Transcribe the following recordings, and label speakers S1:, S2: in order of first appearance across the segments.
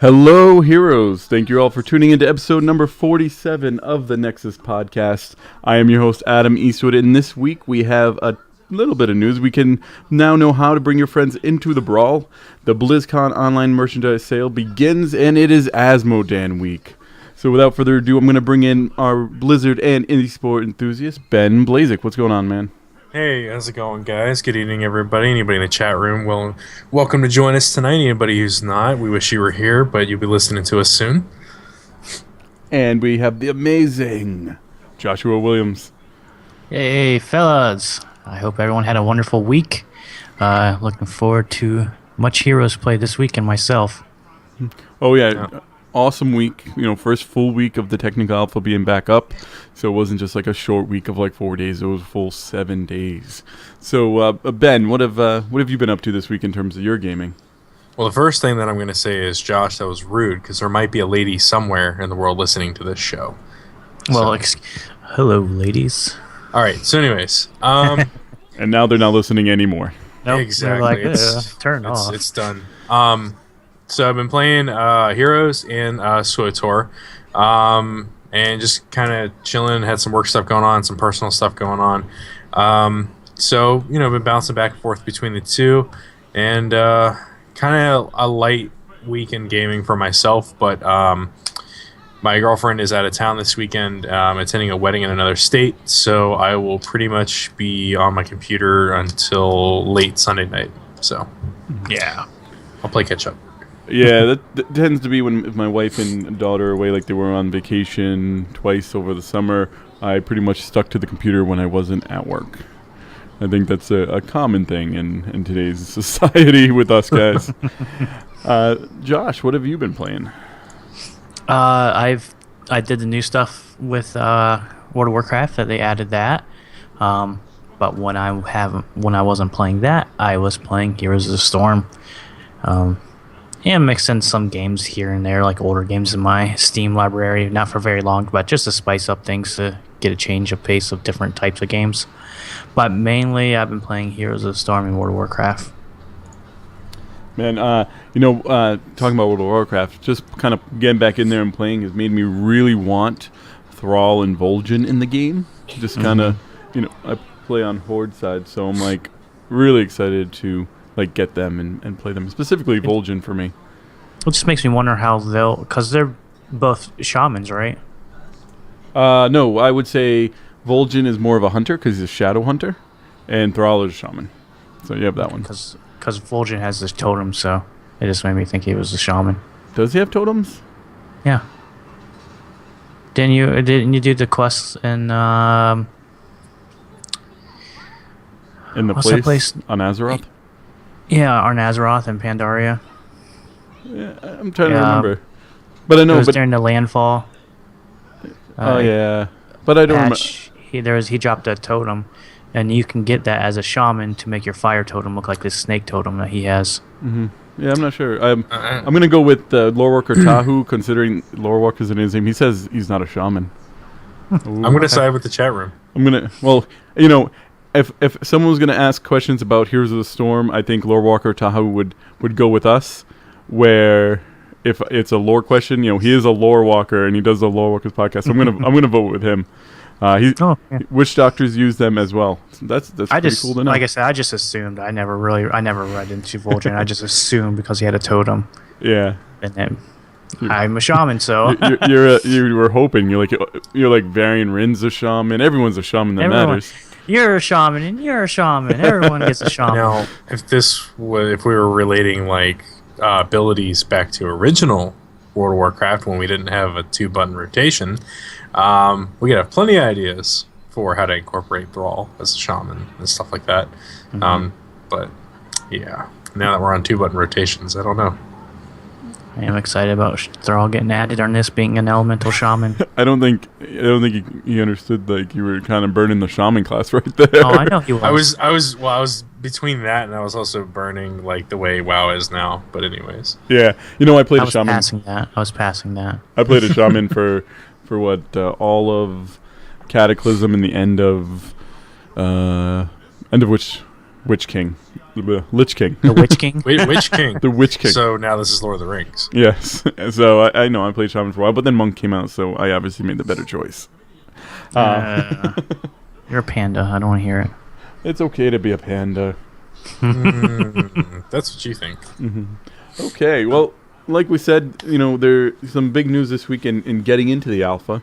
S1: Hello, heroes. Thank you all for tuning into episode number 47 of the Nexus podcast. I am your host, Adam Eastwood, and this week we have a little bit of news. We can now know how to bring your friends into the brawl. The BlizzCon online merchandise sale begins, and it is Asmodan week. So without further ado, I'm going to bring in our Blizzard and indie sport enthusiast, Ben Blazik. What's going on, man?
S2: Hey, how's it going, guys? Good evening, everybody. Anybody in the chat room, well, welcome to join us tonight. Anybody who's not, we wish you were here, but you'll be listening to us soon.
S1: And we have the amazing Joshua Williams.
S3: Hey, fellas. I hope everyone had a wonderful week. Looking forward to much Heroes play this week and myself.
S1: Oh, yeah. Awesome week. First full week of the technical alpha being back up. So it wasn't just like a short week of like 4 days. It was a full 7 days. So, Ben, what have you been up to this week in terms of your gaming?
S2: Well, the first thing that I'm going to say is, Josh, that was rude, because there might be a lady somewhere in the world listening to this show.
S3: Well, hello, ladies.
S2: All right. So, anyways,
S1: and now they're not listening anymore.
S3: Nope,
S2: exactly.
S3: Like, turn off.
S2: It's done. So I've been playing Heroes and SWTOR, and just kind of chilling. Had some work stuff going on, some personal stuff going on. So I've been bouncing back and forth between the two, and kind of a light week in gaming for myself. But my girlfriend is out of town this weekend, attending a wedding in another state, so I will pretty much be on my computer until late Sunday night. So yeah, I'll play catch up.
S1: Yeah, that tends to be when my wife and daughter are away, like they were on vacation twice over the summer. I pretty much stuck to the computer when I wasn't at work. I think that's a common thing in today's society with us guys. Josh, what have you been playing?
S3: I did the new stuff with World of Warcraft that they added that. But when I wasn't playing that, I was playing Heroes of the Storm. And mixed in some games here and there, like older games in my Steam library, not for very long, but just to spice up things, to get a change of pace of different types of games. But mainly, I've been playing Heroes of the Storm and World of Warcraft.
S1: Man, talking about World of Warcraft, just kind of getting back in there and playing has made me really want Thrall and Vol'jin in the game. Just kind of, I play on Horde side, so I'm like really excited to get them and play them, specifically Vol'jin for me.
S3: It just makes me wonder how because they're both shamans, right?
S1: No, I would say Vol'jin is more of a hunter because he's a shadow hunter, and Thrall is a shaman. So you have that one.
S3: Because Vol'jin has this totem, so it just made me think he was a shaman.
S1: Does he have totems?
S3: Yeah. Didn't you do the quests in
S1: the place on Azeroth?
S3: Yeah, Arnazaroth and Pandaria.
S1: Yeah, I'm trying to remember. But I know
S3: it was during the landfall.
S1: Yeah. But I don't remember.
S3: He dropped a totem, and you can get that as a shaman to make your fire totem look like this snake totem that he has.
S1: Mm-hmm. Yeah, I'm not sure. I'm going to go with lore worker Tahu, considering lore worker's in his name. He says he's not a shaman.
S2: I'm going to side with the chat room.
S1: If someone was going to ask questions about Heroes of the Storm, I think Lore Walker Tahoe would go with us. Where if it's a lore question, he is a lore walker and he does the Lore Walkers podcast. So I'm gonna vote with him. Witch doctors use them as well. So that's pretty cool to know.
S3: Like I said, I just assumed. I never read into Vol'jin. I just assumed because he had a totem.
S1: Yeah.
S3: And then I'm a shaman, so
S1: you were hoping. You're like Varian Rin's a shaman. Everyone's a shaman that matters.
S3: You're a shaman, and you're a shaman. Everyone gets a shaman.
S2: Now, if we were relating abilities back to original World of Warcraft when we didn't have a 2-button rotation, we could have plenty of ideas for how to incorporate Thrall as a shaman and stuff like that. Mm-hmm. But yeah, now that we're on 2-button rotations, I don't know.
S3: I am excited about Thrall getting added on this being an elemental shaman.
S1: I don't think he understood you were kind of burning the shaman class right there.
S3: Oh, I know he was.
S2: I was between that and I was also burning the way WoW is now. But anyways.
S1: Yeah, I played a shaman.
S3: I was passing that.
S1: I played a shaman for all of Cataclysm and the end of which Witch King. The Lich King.
S3: The Witch King.
S2: Wait, which king?
S1: The Witch King.
S2: So now this is Lord of the Rings.
S1: Yes. So I know I played Shaman for a while, but then Monk came out, so I obviously made the better choice.
S3: You're a panda. I don't want to hear it.
S1: It's okay to be a panda.
S2: That's what you think.
S1: Okay, well, like we said, there's some big news this week in getting into the alpha.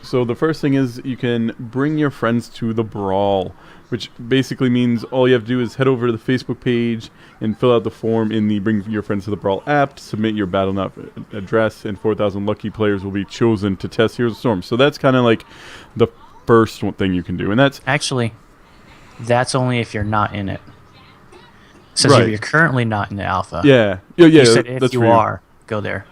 S1: So the first thing is you can bring your friends to the brawl, which basically means all you have to do is head over to the Facebook page and fill out the form in the Bring Your Friends to the Brawl app, submit your Battle.net address, and 4,000 lucky players will be chosen to test Heroes of the Storm. So that's kind of like the first thing you can do, and that's...
S3: Actually, that's only if you're not in it. So
S1: Right.
S3: if you're currently not in the alpha.
S1: Yeah.
S3: You said if
S1: that's
S3: you
S1: for
S3: are, go there.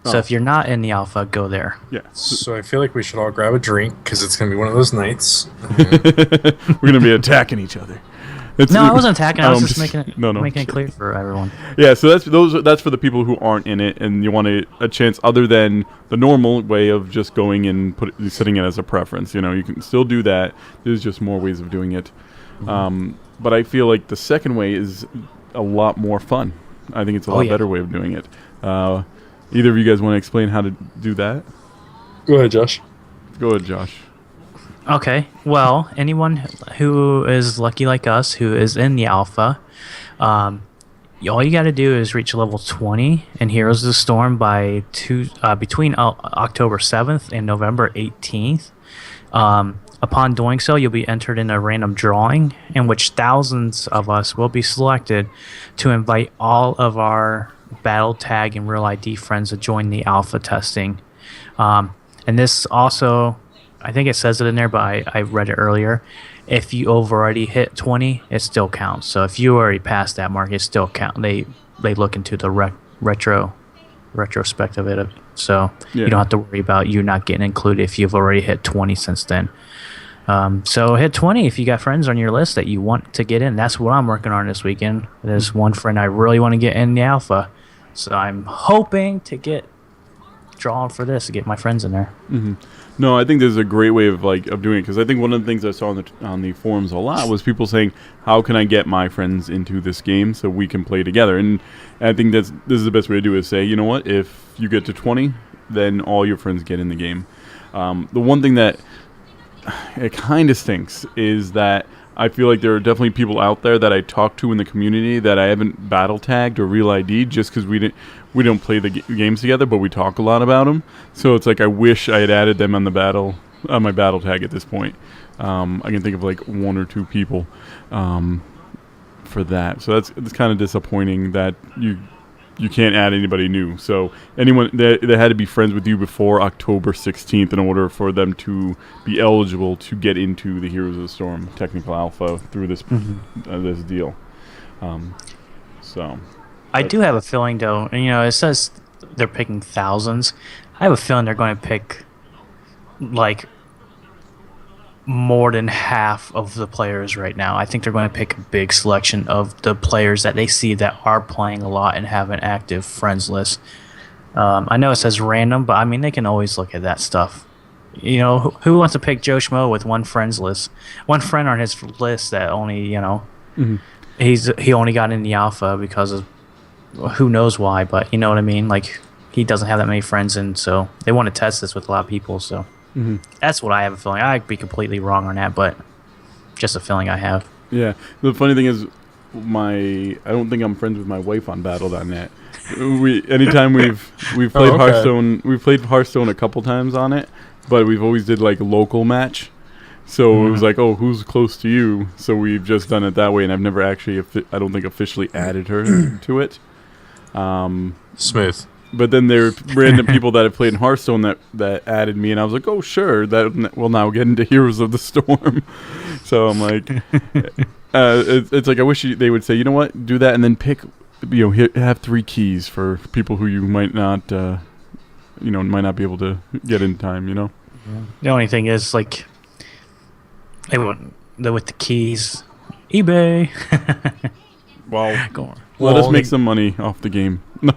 S3: So
S1: Oh.
S3: if you're not in the alpha, go there.
S1: Yeah.
S2: So I feel like we should all grab a drink because it's going to be one of those nights.
S1: We're going to be attacking each other.
S3: No, I wasn't attacking. I was
S1: I'm
S3: just making it making it clear for everyone.
S1: Yeah, so that's for the people who aren't in it, and you want a chance other than the normal way of just going and setting it as a preference. You can still do that. There's just more ways of doing it. But I feel like the second way is a lot more fun. I think it's a lot better way of doing it. Either of you guys want to explain how to do that?
S2: Go ahead, Josh.
S1: Go ahead, Josh.
S3: Okay, well, anyone who is lucky like us, who is in the alpha, all you got to do is reach level 20 in Heroes of the Storm by between October 7th and November 18th. Upon doing so, you'll be entered in a random drawing in which thousands of us will be selected to invite all of our battle tag and real ID friends to join the alpha testing. And this also, I think it says it in there, but I read it earlier. If you already hit 20, it still counts. So if you already passed that mark, it still counts. They look into the retrospect of it. So you don't have to worry about you not getting included if you've already hit 20 since then. So hit 20 if you got friends on your list that you want to get in. That's what I'm working on this weekend. There's one friend I really want to get in the alpha. So I'm hoping to get drawn for this to get my friends in there.
S1: No, I think there's a great way of doing it, because I think one of the things I saw on the forums a lot was people saying, "How can I get my friends into this game so we can play together?" And I think this is the best way to do it. Is say, you know what, if you get to 20, then all your friends get in the game. The one thing that it kind of stinks is that I feel like there are definitely people out there that I talk to in the community that I haven't battle tagged or real ID'd just because we don't play the games together, but we talk a lot about them. So it's like I wish I had added them on my battle tag at this point. I can think of like one or two people for that. So it's kind of disappointing that you can't add anybody new. So anyone that had to be friends with you before October 16th in order for them to be eligible to get into the Heroes of the Storm Technical Alpha through this this deal. So
S3: I do have a feeling, though, it says they're picking thousands. I have a feeling they're going to pick like more than half of the players right now. I think they're going to pick a big selection of the players that they see that are playing a lot and have an active friends list. I know it says random, but I mean they can always look at that stuff. Who wants to pick Joe Schmo with one friends list, one friend on his list that only he only got in the alpha because of who knows why, but you know what I mean. Like he doesn't have that many friends, and so they want to test this with a lot of people. So. That's what I have a feeling. I could be completely wrong on that, but just a feeling I have.
S1: Yeah. The funny thing is, I don't think I'm friends with my wife on Battle.net. Anytime we've played Hearthstone, we've played Hearthstone a couple times on it, but we've always did like local match. So it was like, oh, who's close to you? So we've just done it that way, and I've never actually, I don't think, officially added her to it.
S2: Smooth.
S1: But then there are random people that have played in Hearthstone that added me, and I was like, oh, sure, that will now get into Heroes of the Storm. So I'm like, it's like I wish they would say, you know what, do that, and then pick, have 3 keys for people who you might not, might not be able to get in time,
S3: The only thing is, like, with the keys, eBay.
S1: Well, let us make some money off the game. No.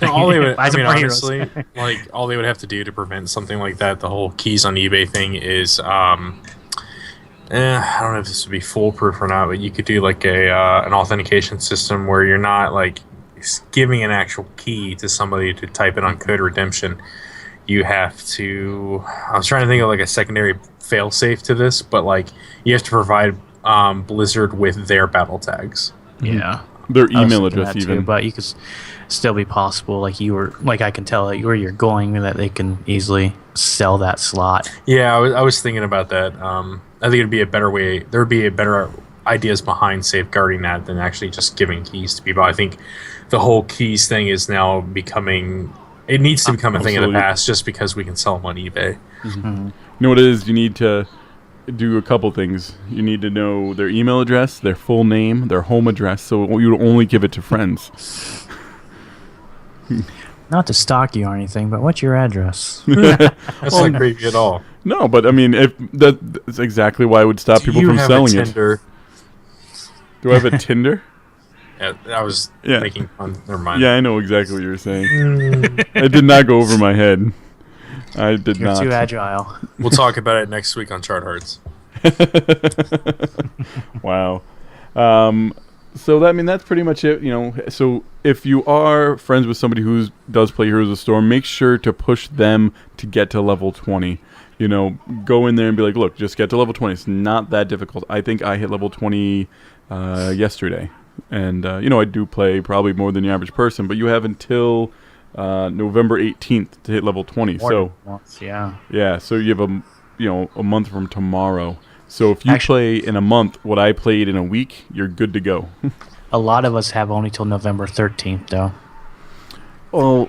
S2: All they would, honestly, like all they would have to do to prevent something like that, the whole keys on eBay thing, is I don't know if this would be foolproof or not, but you could do like an authentication system where you're not like giving an actual key to somebody to type it on Code Redemption. You have to. I was trying to think of like a secondary failsafe to this, but like you have to provide Blizzard with their battle tags.
S3: Yeah.
S1: Their
S3: I was
S1: email
S3: thinking
S1: address,
S3: that
S1: even.
S3: too, but you could still be possible. Like I can tell like where you're going, that they can easily sell that slot.
S2: Yeah, I was thinking about that. I think it'd be a better way. There would be a better ideas behind safeguarding that than actually just giving keys to people. I think the whole keys thing is now becoming. It needs to become a thing of the
S1: Absolutely.
S2: past, just because we can sell them on eBay.
S3: Mhm.
S1: You know what it is? You need to do a couple things. You need to know their email address, their full name, their home address, so you only give it to friends.
S3: Not to stalk you or anything, but what's your address?
S2: That's not creepy at all.
S1: No, but I mean, if that's exactly why I would stop people
S2: Do you
S1: from
S2: have
S1: selling
S2: a
S1: it.
S2: Tinder?
S1: Do I have a Tinder?
S2: Yeah, I was
S1: Yeah.
S2: making fun. Never mind.
S1: Yeah, I know exactly what you're saying.
S2: Mm,
S1: It did not go over my head. I did
S3: You're
S1: not.
S3: too agile.
S2: we'll talk about it next week on Chart Hearts.
S1: Wow. So that, I mean, that's pretty much it. You know, so if you are friends with somebody who does play Heroes of the Storm, make sure to push them to get to level 20. You know, go in there and be like, look, just get to level 20. It's not that difficult. I think I hit level 20 yesterday. And, you know, I do play probably more than the average person, but you have until November 18th to hit level 20. So,
S3: Yeah.
S1: yeah, so you have a month from tomorrow. So if you
S3: Actually-
S1: play in a month what I played in a week, you're good to go.
S3: A lot of us have only till November 13th, though,
S1: Well,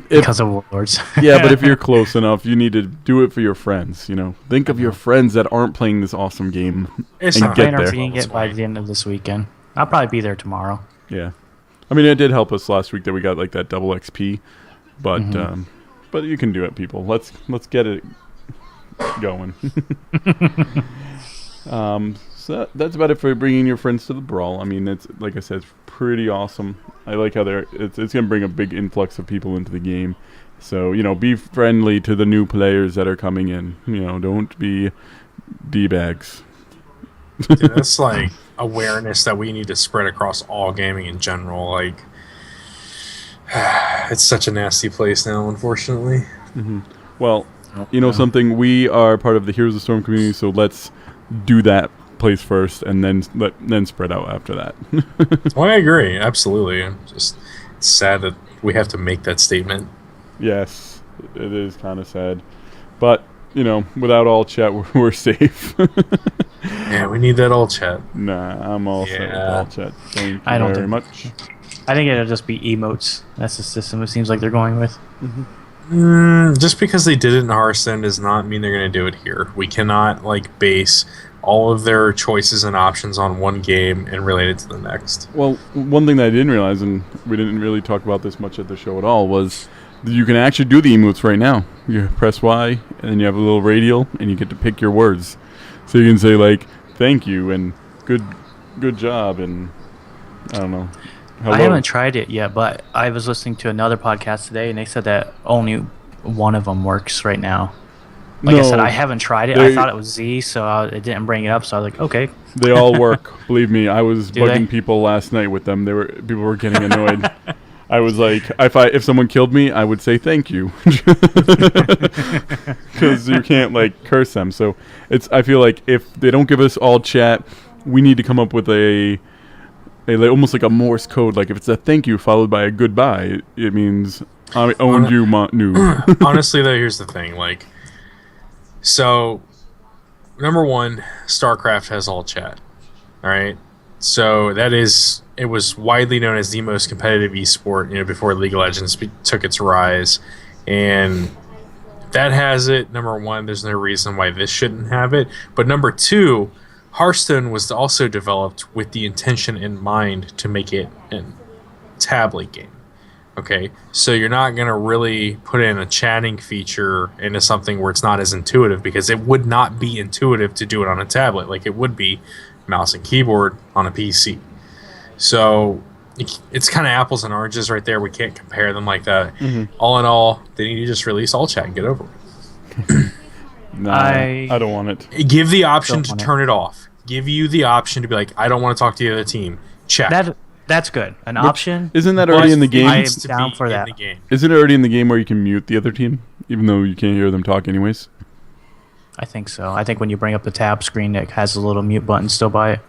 S1: if,
S3: because of Warlords.
S1: yeah, but if you're close enough, you need to do it for your friends. You know, think of your friends that aren't playing this awesome game
S2: It's
S1: and
S2: not
S1: get
S3: Plan on
S1: there.
S3: seeing it by the end of this weekend. I'll probably be there tomorrow.
S1: Yeah, I mean, it did help us last week that we got like that double XP, but but you can do it, people. Let's get it going. So that's about it for bringing your friends to the brawl. I mean, it's like I said, it's pretty awesome. I like how it's gonna bring a big influx of people into the game. So, you know, be friendly to the new players that are coming in. You know, don't be d-bags.
S2: Dude, that's like awareness that we need to spread across all gaming in general. Like, it's such a nasty place now, unfortunately.
S1: Well, you know something, we are part of the Heroes of Storm community, so let's do that place first and then spread out after that.
S2: Well, I agree, absolutely. It's sad that we have to make that statement.
S1: Yes, it is kind of sad. But, you know, without all chat, we're safe.
S2: Yeah, we need that all chat.
S1: Nah, I'm all set with
S2: Yeah.
S1: all chat. Thank you
S3: I don't
S1: very
S3: think-
S1: much.
S3: I think it'll just be emotes. That's the system it seems like they're going with.
S2: Just because they did it in Hearthstone does not mean they're going to do it here. We cannot like base all of their choices and options on one game and relate it to the next.
S1: Well, one thing that I didn't realize, and we didn't really talk about this much at the show at all, was that you can actually do the emotes right now. You press Y, and then you have a little radial, and you get to pick your words. So you can say, like, thank you, and good job, and I don't know. Hello.
S3: I haven't tried it yet, but I was listening to another podcast today, and they said that only one of them works right now. Like I said,
S1: No,
S3: I haven't tried it.
S1: they-
S3: I thought it was Z, so it didn't bring it up. So I was like, okay.
S1: They all work. Believe me, I was
S3: Do
S1: bugging
S3: they?
S1: people last night with them. People were getting annoyed. I was like, if someone killed me, I would say thank you, because you can't like curse them. So I feel like if they don't give us all chat, we need to come up with a almost like a Morse code. Like if it's a thank you followed by a goodbye, it means I owned you, noob.
S2: Honestly, though, here's the thing. Like, so number one, StarCraft has all chat. All right, so it was widely known as the most competitive esport, before League of Legends took its rise, and that has it. Number one, there's no reason why this shouldn't have it. But number two, Hearthstone was also developed with the intention in mind to make it a tablet game. Okay, so you're not going to really put in a chatting feature into something where it's not as intuitive, because it would not be intuitive to do it on a tablet like it would be mouse and keyboard on a PC. So it's kind of apples and oranges right there. We can't compare them like that. All in all, they need to just release all chat and get over it.
S1: Nah, I don't want it.
S2: Give the option to
S3: want it.
S2: turn it off. Give you the option to be like, I don't want to talk to the other team. Check.
S3: That's good. An option.
S1: Isn't that already in the game?
S3: I am
S2: Needs to
S3: down
S2: be
S3: for
S2: in
S3: that.
S2: the game.
S1: Isn't it already in the game where you can mute the other team, even though you can't hear them talk anyways?
S3: I think so. I think when you bring up the tab screen, it has a little mute button still by it.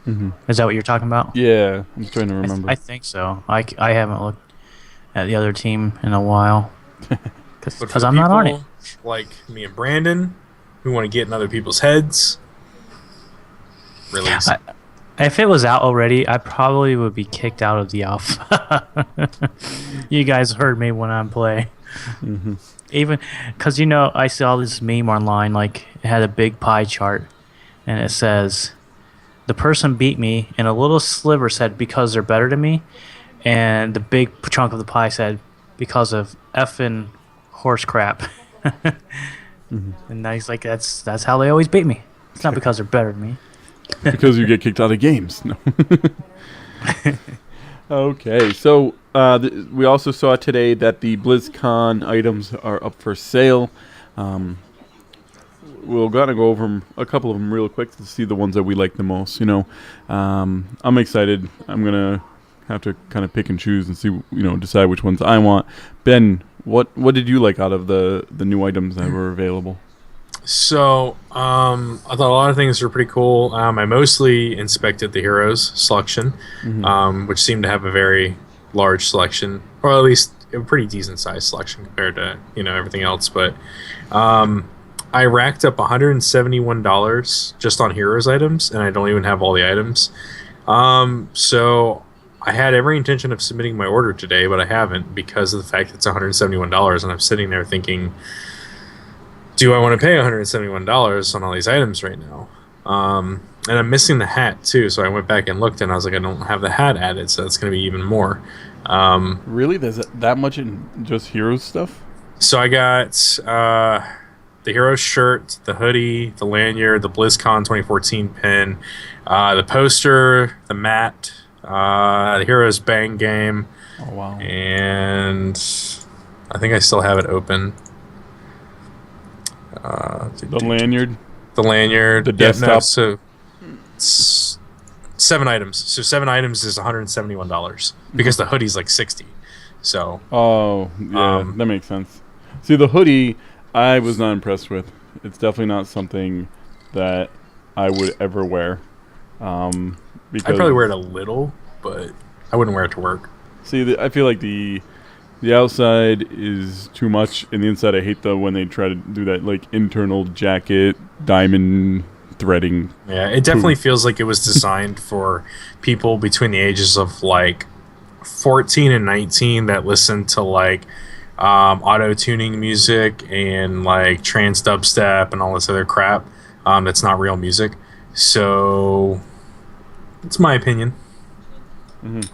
S1: Mm-hmm.
S3: Is that what you're talking about?
S1: Yeah, I'm trying to remember.
S3: I think so. I haven't looked at the other team in a while
S2: But for
S3: because
S2: the
S3: I'm not on it.
S2: people like me and Brandon, who want to get in other people's heads, release.
S3: If it was out already, I probably would be kicked out of the alpha. You guys heard me when I'm playing.
S1: Mm-hmm.
S3: Even because I saw this meme online, like it had a big pie chart, and it says the person beat me, and a little sliver said because they're better than me, and the big chunk of the pie said because of effing horse crap. And he's like, that's how they always beat me. It's not because they're better than me.
S1: Because you get kicked out of games. No. Okay, so we also saw today that the BlizzCon items are up for sale. We're gonna go over a couple of them real quick to see the ones that we like the most. I'm excited. I'm gonna have to kind of pick and choose and see, decide which ones I want. Ben, what did you like out of the new items that were available?
S2: So, I thought a lot of things were pretty cool. I mostly inspected the heroes selection, which seemed to have a very large selection, or at least a pretty decent sized selection compared to everything else. But I racked up $171 just on heroes items, and I don't even have all the items. So I had every intention of submitting my order today, but I haven't because of the fact that it's $171, and I'm sitting there thinking, do I want to pay $171 on all these items right now? And I'm missing the hat too, so I went back and looked, and I was like, I don't have the hat added, so that's going to be even more.
S1: Really? There's that much in just Heroes stuff?
S2: So I got the Heroes shirt, the hoodie, the lanyard, the BlizzCon 2014 pin, the poster, the mat, the Heroes Bang game.
S1: Oh, wow.
S2: And I think I still have it open.
S1: The lanyard,
S2: the
S1: desktop.
S2: so 7 items. So 7 items is $171 because the hoodie's like $60. So
S1: that makes sense. See, the hoodie I was not impressed with. It's definitely not something that I would ever wear. Because
S2: I'd probably wear it a little, but I wouldn't wear it to work.
S1: See, I feel like the outside is too much, and the inside I hate when they try to do that like internal jacket diamond threading.
S2: Yeah, it definitely feels like it was designed for people between the ages of like 14 and 19 that listen to like auto-tuning music and like trance dubstep and all this other crap that's not real music. So it's my opinion.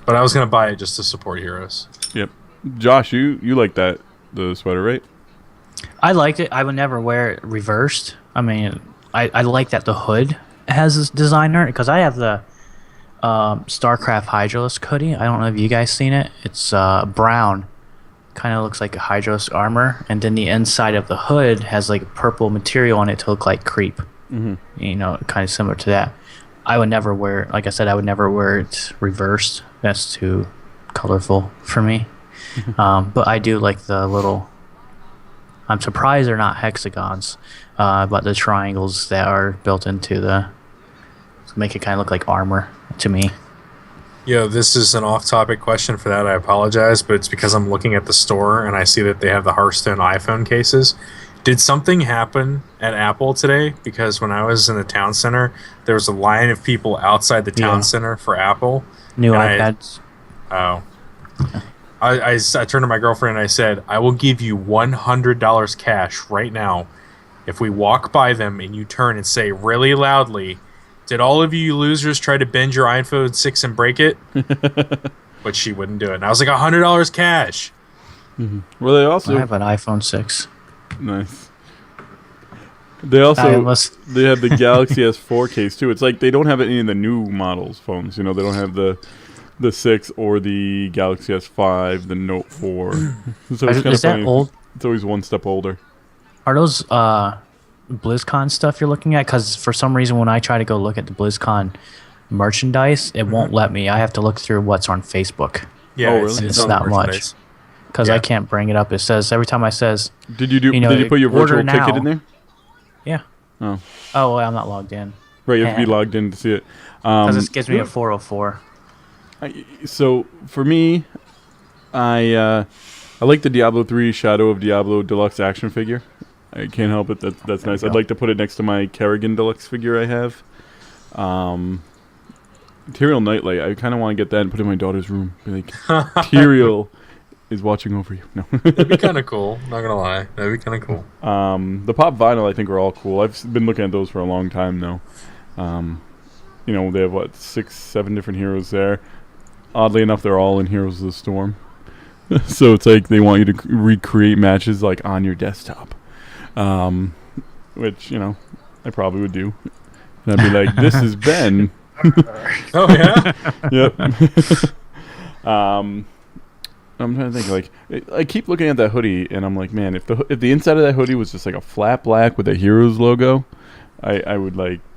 S2: But I was going to buy it just to support Heroes.
S1: Yep. Josh, you like the sweater, right?
S3: I liked it. I would never wear it reversed. I mean, I like that the hood has this designer because I have the StarCraft Hydralisk hoodie. I don't know if you guys seen it. It's brown, kind of looks like a Hydralisk armor, and then the inside of the hood has like purple material on it to look like creep. Kind of similar to that. I would never wear, like I said, I would never wear it reversed. That's too colorful for me. But I do like the little. I'm surprised they're not hexagons, but the triangles that are built into to make it kind of look like armor to me.
S2: Yo, this is an off-topic question for that. I apologize, but it's because I'm looking at the store and I see that they have the Hearthstone iPhone cases. Did something happen at Apple today? Because when I was in the town center, there was a line of people outside the town center for Apple.
S3: New iPads.
S2: I turned to my girlfriend and I said, I will give you $100 cash right now if we walk by them and you turn and say really loudly, did all of you losers try to bend your iPhone 6 and break it? But she wouldn't do it. And I was like, $100 cash.
S1: Well, they also
S3: I have an iPhone 6.
S1: Nice. They also they have the Galaxy S4 case too. It's like they don't have any of the new models phones. They don't have the 6 or the Galaxy S5, the Note 4. So
S3: Is that old?
S1: It's always one step older.
S3: Are those BlizzCon stuff you're looking at? Because for some reason, when I try to go look at the BlizzCon merchandise, it won't let me. I have to look through what's on Facebook.
S2: Yeah,
S1: Oh, really?
S3: It's
S2: on the
S3: not much.
S2: merchandise.
S3: Because
S2: Yeah.
S3: I can't bring it up. It says every time I says,
S1: Did you
S3: know,
S1: Did you put your
S3: order
S1: virtual ticket
S3: now.
S1: in there?
S3: yeah.
S1: Oh,
S3: Oh, well, I'm not logged in.
S1: right. You have to be
S3: Yeah.
S1: logged in to see it.
S3: Because this gives me
S1: yeah.
S3: a 404.
S1: So for me, I like the Diablo 3 Shadow of Diablo Deluxe action figure. I can't help it. That's nice.
S3: you
S1: I'd
S3: go.
S1: like to put it next to my Kerrigan Deluxe figure I have. Tyrael Nightlight. I kind of want to get that and put it in my daughter's room. Be like, Tyrael is watching over you. No.
S2: That'd be kind of cool. Not gonna lie, that'd be kind of cool.
S1: The pop vinyl I think are all cool. I've been looking at those for a long time now. They have 6, 7 different heroes there. Oddly enough, they're all in Heroes of the Storm. So it's like they want you to recreate matches like on your desktop, which I probably would do. And I'd be like, "This is Ben."
S2: Oh yeah.
S1: Yep. I'm trying to think. I keep looking at that hoodie, and I'm like, man, if the inside of that hoodie was just like a flat black with a Heroes logo, I wouldn't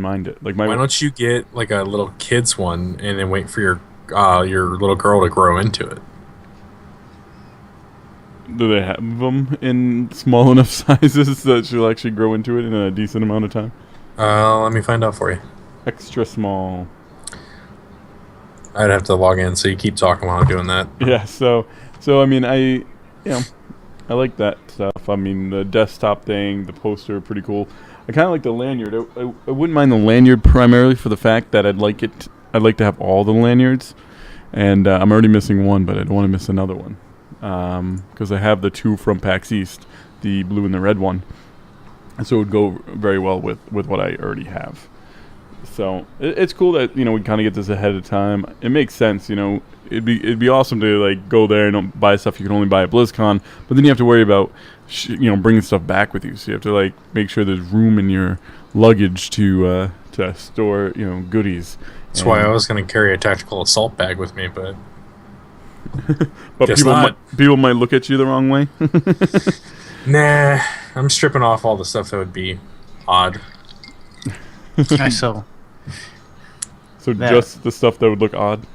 S1: mind it. Like
S2: Why don't you get like a little kid's one and then wait for your little girl to grow into it?
S1: Do they have them in small enough sizes that she'll actually grow into it in a decent amount of time?
S2: Let me find out for you.
S1: Extra small.
S2: I'd have to log in, so you keep talking while I'm doing that.
S1: Yeah. So I mean, I like that stuff. I mean, the desktop thing, the poster, pretty cool. I kind of like the lanyard. I wouldn't mind the lanyard primarily for the fact that I'd like to have all the lanyards, and I'm already missing one, but I don't want to miss another one. Because I have the 2 from PAX East, the blue and the red one, and so it would go very well with what I already have. So it's cool that we kind of get this ahead of time. It makes sense, It'd be awesome to like go there and buy stuff you can only buy at BlizzCon, but then you have to worry about bringing stuff back with you. So you have to like make sure there's room in your luggage to store goodies.
S2: That's why I was going to carry a tactical assault bag with me, but
S1: But people might look at you the wrong way.
S2: nah, I'm stripping off all the stuff that would be odd.
S3: So that-
S1: just the stuff that would look odd.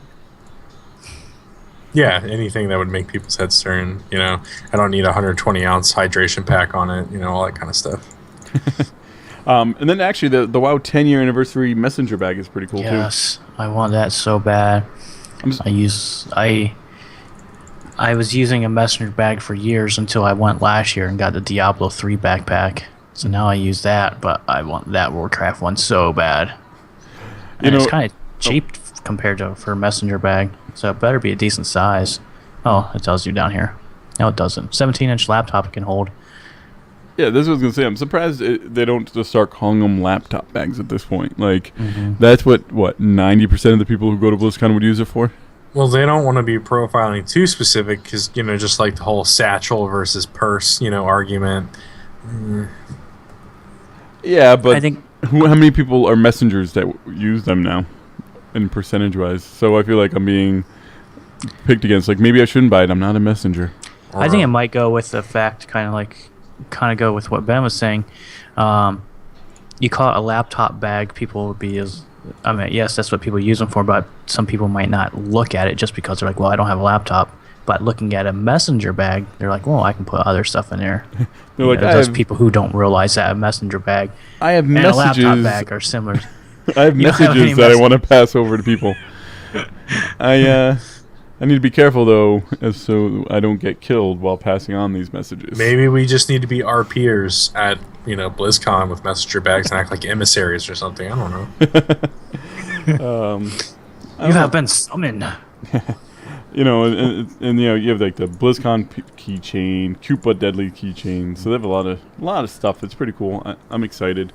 S2: Yeah, anything that would make people's heads turn. I don't need a 120 ounce hydration pack on it. All that kind of stuff.
S1: And then actually the WoW 10-year anniversary messenger bag is pretty cool too.
S3: yes, I want that so bad. I was using a messenger bag for years until I went last year and got the Diablo 3 backpack. So now I use that, but I want that Warcraft one so bad. And it's kind of cheap compared to for a messenger bag, so it better be a decent size. Oh, it tells you down here. No, it doesn't. 17-inch laptop it can hold.
S1: Yeah, this was gonna say. I'm surprised they don't just start calling them laptop bags at this point. Like, that's what 90% of the people who go to BlizzCon would use it for.
S2: Well, they don't want to be profiling too specific because just like the whole satchel versus purse argument.
S1: Yeah, but
S3: I think
S1: how many people are messengers that use them now, in percentage-wise? So I feel like I'm being picked against. Like maybe I shouldn't buy it. I'm not a messenger.
S3: I think it might go with the fact, kind of go with what Ben was saying. You call it a laptop bag, people would be yes, that's what people use them for, but some people might not look at it just because they're like, well, I don't have a laptop. But looking at a messenger bag, they're like, well, I can put other stuff in there.
S1: They're like,
S3: those people who don't realize that a messenger bag
S1: I have
S3: and
S1: messages.
S3: a laptop bag are similar.
S1: I have
S3: You don't have any
S1: messages that I want to pass over to people. I need to be careful though, so I don't get killed while passing on these messages.
S2: Maybe we just need to be RPers at BlizzCon with messenger bags and act like emissaries or something. I don't know.
S3: You have been summoned.
S1: And you have like the BlizzCon keychain, cute but deadly keychain. So they have a lot of stuff. It's pretty cool. I'm excited.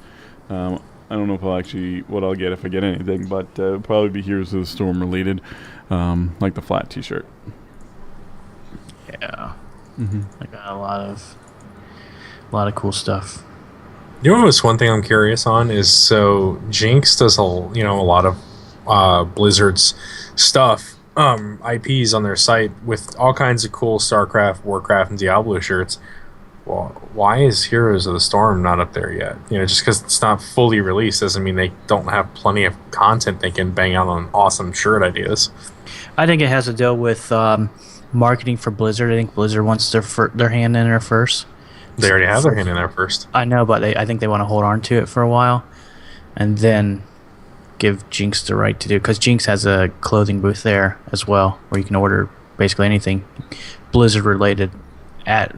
S1: I don't know what I'll get if I get anything, but it'll probably be Heroes of the Storm related, like the flat T-shirt.
S3: Yeah, I got a lot of cool stuff.
S2: One thing I'm curious on is so Jinx does a lot of Blizzard's stuff. IPs on their site with all kinds of cool StarCraft, Warcraft, and Diablo shirts. well, why is Heroes of the Storm not up there yet? Just because it's not fully released doesn't mean they don't have plenty of content they can bang out on awesome shirt ideas.
S3: I think it has to deal with marketing for Blizzard. I think Blizzard wants their hand in there first.
S2: They already have their hand in there first.
S3: I know, but I think they want to hold on to it for a while, and then give Jinx the right to do. Because Jinx has a clothing booth there as well, where you can order basically anything Blizzard related at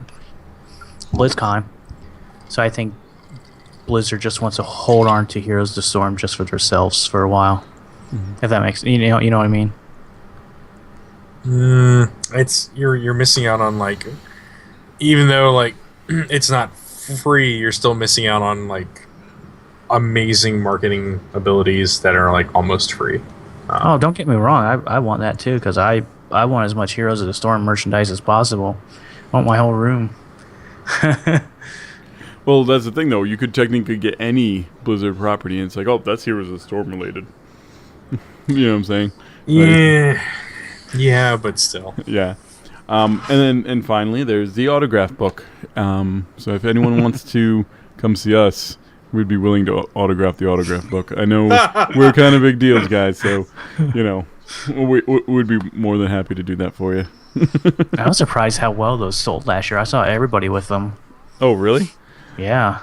S3: BlizzCon. So I think Blizzard just wants to hold on to Heroes of the Storm just for themselves for a while. If that makes you know what I mean.
S2: It's you're missing out on, like, even though, like, it's not free, you're still missing out on, like, amazing marketing abilities that are, like, almost free.
S3: Oh, don't get me wrong. I want that too, because I want as much Heroes of the Storm merchandise as possible. I want my whole room.
S1: Well, that's the thing, though. You could technically get any Blizzard property, and it's like, oh, that's Heroes of the Storm related. You know what I'm saying?
S2: Yeah, but still.
S1: Yeah. And finally, there's the autograph book. So if anyone wants to come see us, we'd be willing to autograph the autograph book. I know we're kind of big deals, guys, so, we'd be more than happy to do that for you.
S3: I was surprised how well those sold last year. I saw everybody with them.
S1: Oh, really?
S3: Yeah.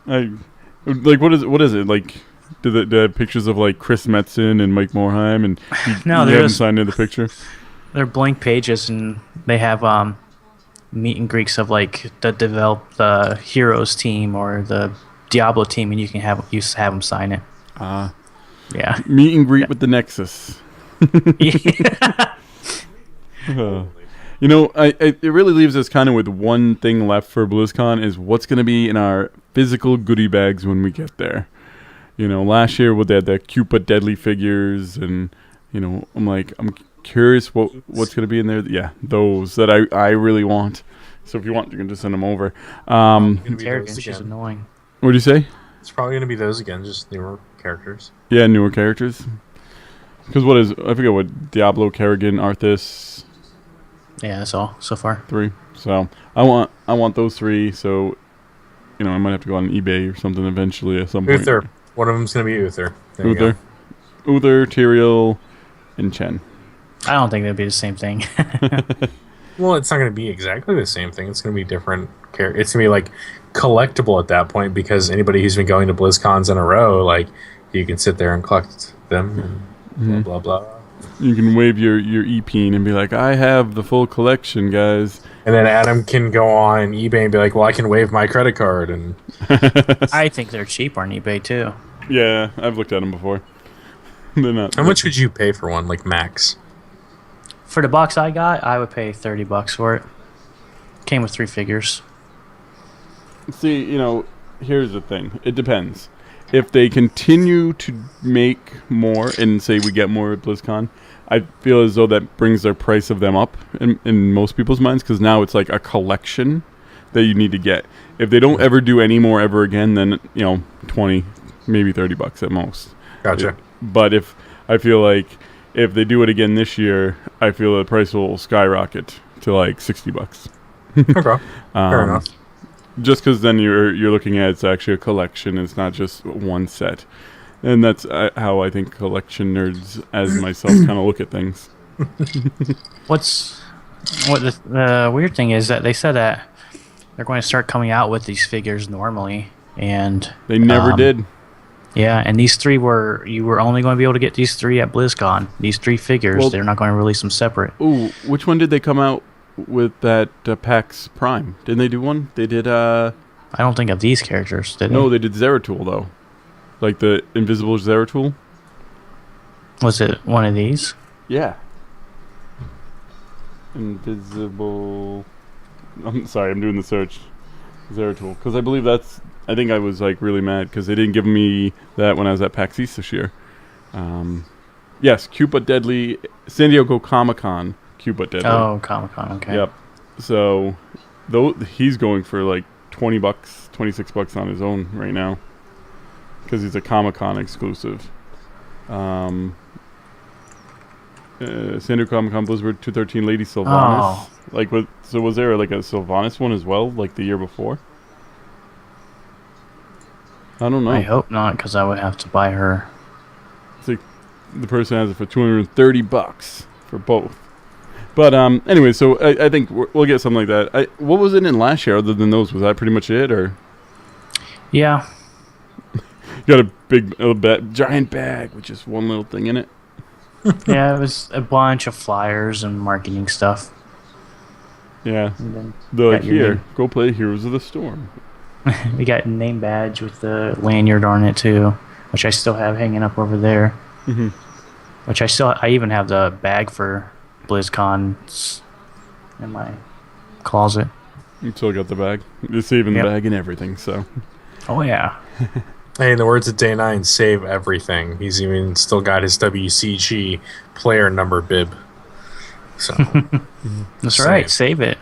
S1: What is it? Like, do they have pictures of, like, Chris Metzen and Mike Morheim, and you haven't signed in the picture?
S3: They're blank pages, and they have meet and greets of, like, the Heroes team or the Diablo team, and you can have them sign it. Yeah.
S1: Meet and greet with the Nexus. It really leaves us kind of with one thing left for BlizzCon, is what's going to be in our physical goodie bags when we get there. Last year they had the cute but deadly figures, and I'm curious what's going to be in there. Yeah, those that I really want. So if you want, you can just send them over.
S3: She's annoying.
S1: What do you say?
S2: It's probably going to be those again, just newer characters.
S1: Yeah, newer characters. Because I forget what Diablo, Kerrigan, Arthas.
S3: Yeah, that's all so far.
S1: 3. So I want those 3. So I might have to go on eBay or something eventually at some point.
S2: Uther. One of them's going to be Uther.
S1: Uther, Tyrael, and Chen.
S3: I don't think that'd be the same thing.
S2: Well, it's not going to be exactly the same thing. It's going to be different. It's going to be, like, collectible at that point, because anybody who's been going to BlizzCons in a row, like, you can sit there and collect them and blah, blah, blah.
S1: You can wave your e-peen and be like, I have the full collection, guys.
S2: And then Adam can go on eBay and be like, well, I can wave my credit card. And
S3: I think they're cheap on eBay, too.
S1: Yeah, I've looked at them before. They're not.
S2: How much would you pay for one, like, max?
S3: For the box I got, I would pay $30 for it. Came with 3 figures.
S1: See, here's the thing. It depends. If they continue to make more and say we get more at BlizzCon, I feel as though that brings their price of them up in most people's minds, because now it's like a collection that you need to get. If they don't ever do any more ever again, then 20, maybe $30 at most.
S2: Gotcha.
S1: But if they do it again this year, I feel the price will skyrocket to like $60.
S2: Okay, fair enough.
S1: Just because then you're looking at it's actually a collection. It's not just one set, and that's how I think collection nerds, as myself, kind of look at things.
S3: What the weird thing is that they said that they're going to start coming out with these figures normally, and
S1: they never did.
S3: Yeah, and these 3 you were only going to be able to get these 3 at BlizzCon. These 3 figures, they're not going to release them separate.
S1: Ooh, which one did they come out with that PAX Prime? Didn't they do one? They did. I
S3: don't think of these characters, did they?
S1: No, they did Zeratul though, like the invisible Zeratul.
S3: Was it one of these?
S1: Yeah. Invisible. I'm sorry, I'm doing the search. Zeratul, because I believe that's. I think I was like really mad because they didn't give me that when I was at PAX East this year. Yes, cute but deadly. San Diego Comic-Con. Cute but deadly.
S3: Oh, Comic-Con. Okay.
S1: Yep. So, he's going for like $20, $26 on his own right now, because he's a Comic-Con exclusive. Standard Common Combos were 213 Lady Sylvanas.
S3: Oh.
S1: Like, so was there like a Sylvanas one as well, like the year before? I don't know.
S3: I hope not, because I would have to buy her.
S1: It's like the person has it for $230 for both. But anyway, so I think we'll get something like that. What was it in last year other than those? Was that pretty much it, or?
S3: Yeah.
S1: You got a giant bag with just one little thing in it.
S3: Yeah, it was a bunch of flyers and marketing stuff.
S1: Yeah.
S3: And
S1: They're like,
S3: got your
S1: here,
S3: name.
S1: go play Heroes of the Storm.
S3: We got a name badge with the lanyard on it too, which I still have hanging up over there.
S1: Mm-hmm.
S3: Which I even have the bag for BlizzCon in my closet.
S1: You still got the bag. You're saving the
S3: Yep.
S1: bag and everything, so.
S3: Oh yeah.
S2: Hey, in the words of Day 9, save everything. He's even still got his WCG player number bib. So
S3: That's
S2: Save.
S3: right. Save it.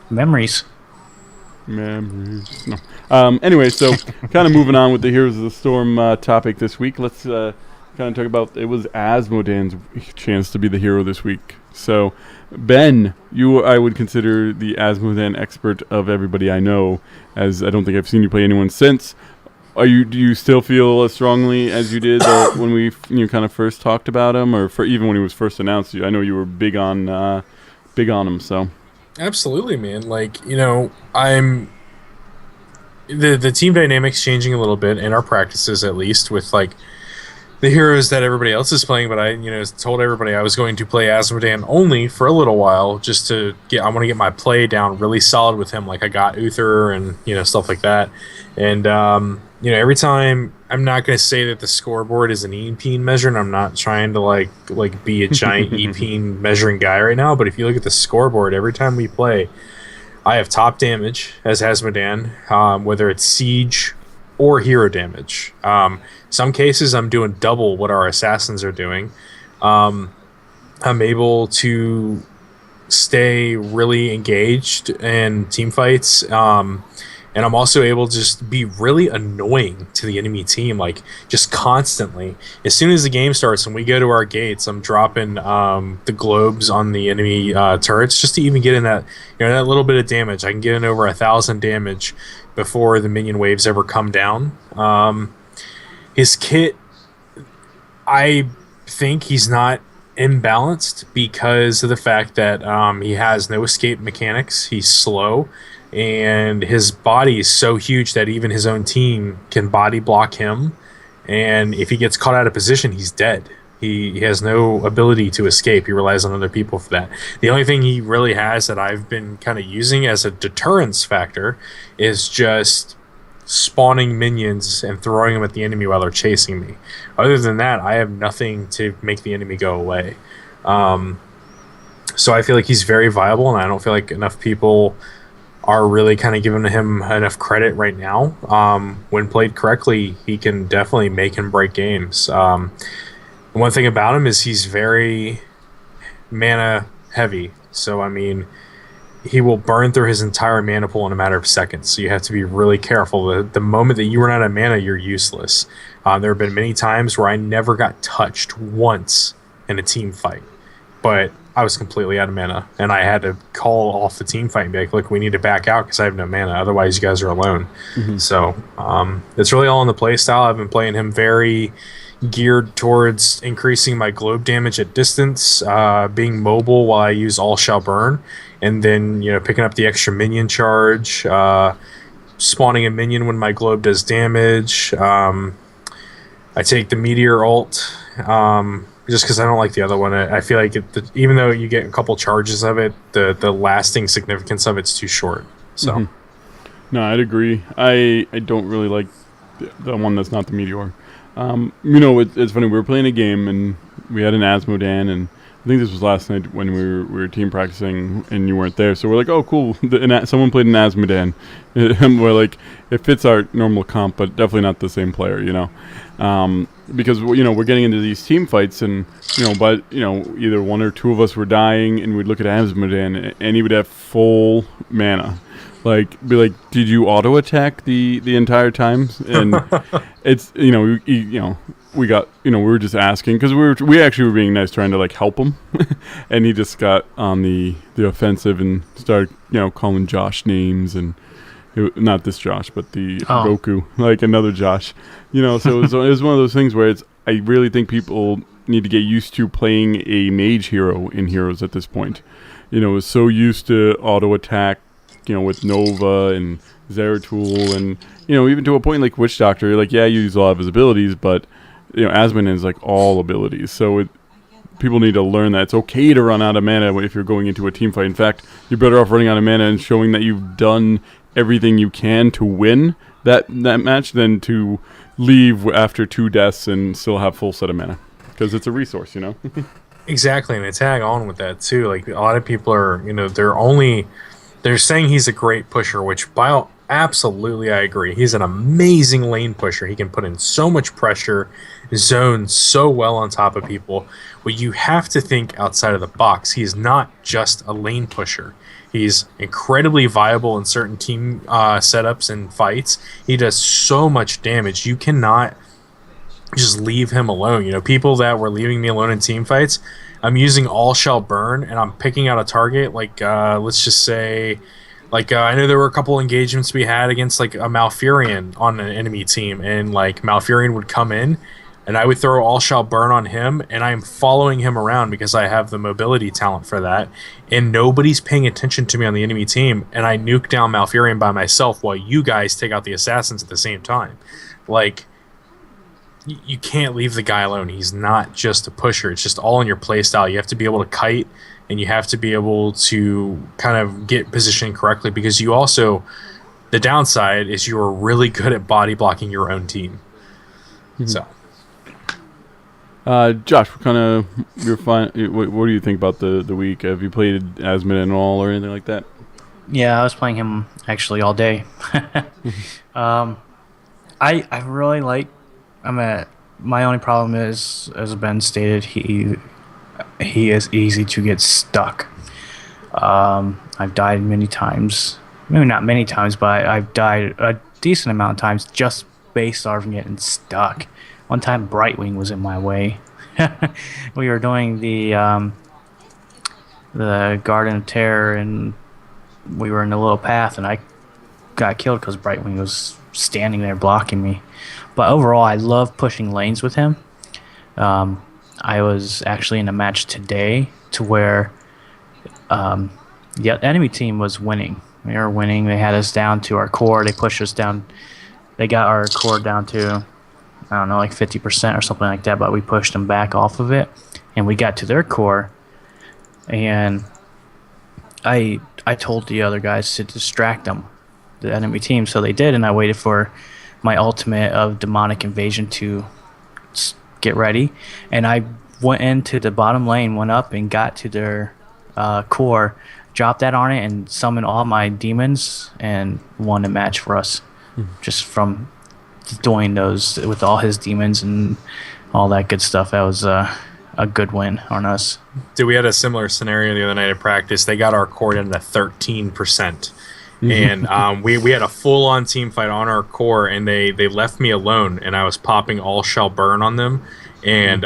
S3: Memories.
S1: Memories. No. Anyway, so kind of moving on with the Heroes of the Storm topic this week. Let's kind of talk about, it was Asmodan's chance to be the hero this week. So, Ben, I would consider the Asmodan expert of everybody I know, as I don't think I've seen you play anyone since. Do you still feel as strongly as you did when we kind of first talked about him, or even when he was first announced? I know you were big on him. So
S2: absolutely, man. Like, I'm the team dynamics changing a little bit in our practices, at least with like the heroes that everybody else is playing. But I told everybody I was going to play Asmodan only for a little while, just to I want to get my play down really solid with him. Like I got Uther and stuff like that, and every time, I'm not going to say that the scoreboard is an EPeen measure, and I'm not trying to like be a giant EPeen measuring guy right now, but if you look at the scoreboard, every time we play, I have top damage as Asmodan, whether it's siege or hero damage. Some cases I'm doing double what our assassins are doing. I'm able to stay really engaged in team fights, and I'm also able to just be really annoying to the enemy team, like just constantly. As soon as the game starts and we go to our gates, I'm dropping the globes on the enemy turrets just to even get in that that little bit of damage. I can get in over 1,000 damage before the minion waves ever come down. His kit, I think he's not imbalanced because of the fact that he has no escape mechanics. He's slow. And his body is so huge that even his own team can body block him. And if he gets caught out of position, he's dead. He has no ability to escape. He relies on other people for that. The only thing he really has that I've been kind of using as a deterrence factor is just spawning minions and throwing them at the enemy while they're chasing me. Other than that, I have nothing to make the enemy go away. So I feel like he's very viable, and I don't feel like enough people are really kind of giving him enough credit right now. When played correctly, he can definitely make and break games. One thing about him is he's very mana heavy. So, I mean, he will burn through his entire mana pool in a matter of seconds. So you have to be really careful. The moment that you run out of mana, you're useless. There have been many times where I never got touched once in a team fight. But I was completely out of mana, and I had to call off the team fight and be like, look, we need to back out because I have no mana. Otherwise, you guys are alone. Mm-hmm. So it's really all in the play style. I've been playing him very geared towards increasing my globe damage at distance, being mobile while I use All Shall Burn, and then picking up the extra minion charge, spawning a minion when my globe does damage. I take the meteor ult. Just because I don't like the other one. I feel like even though you get a couple charges of it, the lasting significance of it's too short. So,
S1: No, I'd agree. I don't really like the one that's not the meteor. It's funny. We were playing a game and we had an Asmodan, and I think this was last night when we were team practicing and you weren't there. So we're like, oh, cool. Someone played an Asmodan. And we're like, it fits our normal comp, but definitely not the same player, because we're getting into these team fights, and either one or two of us were dying, and we'd look at Asmodan, and he would have full mana. Be like, did you auto attack the entire time? And it's we got, we were just asking because we actually were being nice, trying to like help him, and he just got on the offensive and started, calling Josh names and not this Josh, but the Goku, like another Josh, So it was one of those things where I really think people need to get used to playing a mage hero in Heroes at this point. Is so used to auto attack, with Nova and Zeratul, and even to a point like Witch Doctor, like you use a lot of his abilities, but Asmon is like all abilities. So people need to learn that it's okay to run out of mana if you're going into a team fight. In fact, you're better off running out of mana and showing that you've done everything you can to win that match than to leave after 2 deaths and still have full set of mana, because it's a resource,
S2: Exactly, and to tag on with that too, like a lot of people are, they're saying he's a great pusher, which absolutely I agree. He's an amazing lane pusher. He can put in so much pressure, zone so well on top of people. But you have to think outside of the box. He's not just a lane pusher. He's incredibly viable in certain team setups and fights. He does so much damage. You cannot just leave him alone. People that were leaving me alone in team fights, I'm using All Shall Burn, and I'm picking out a target, like, let's just say, like, I know there were a couple engagements we had against, like, a Malfurion on an enemy team, and, like, Malfurion would come in, and I would throw All Shall Burn on him, and I'm following him around because I have the mobility talent for that, and nobody's paying attention to me on the enemy team, and I nuke down Malfurion by myself while you guys take out the assassins at the same time. Like, you can't leave the guy alone. He's not just a pusher. It's just all in your playstyle. You have to be able to kite, and you have to be able to kind of get positioned correctly, because you also, the downside is you are really good at body blocking your own team. Mm-hmm. So,
S1: Josh, what do you think about the week? Have you played Asmon at all or anything like that?
S3: Yeah, I was playing him actually all day. I really like. My only problem is, as Ben stated, he is easy to get stuck. I've died many times. Maybe not many times, but I've died a decent amount of times just based off getting stuck. One time, Brightwing was in my way. We were doing the Garden of Terror, and we were in a little path, and I got killed because Brightwing was standing there blocking me. But overall, I love pushing lanes with him. I was actually in a match today to where the enemy team was winning. We were winning. They had us down to our core. They pushed us down. They got our core down to, I don't know, like 50% or something like that, but we pushed them back off of it. And we got to their core, and I told the other guys to distract them, the enemy team, so they did, and I waited for my ultimate of Demonic Invasion to get ready, and I went into the bottom lane, went up and got to their core, dropped that on it, and summoned all my demons and won the match for us. Just from doing those with all his demons and all that good stuff. That was a good win on us.
S2: Dude, we had a similar scenario the other night at practice. They got our core down to 13%. And we had a full-on team fight on our core, and they left me alone, and I was popping All Shall Burn on them, and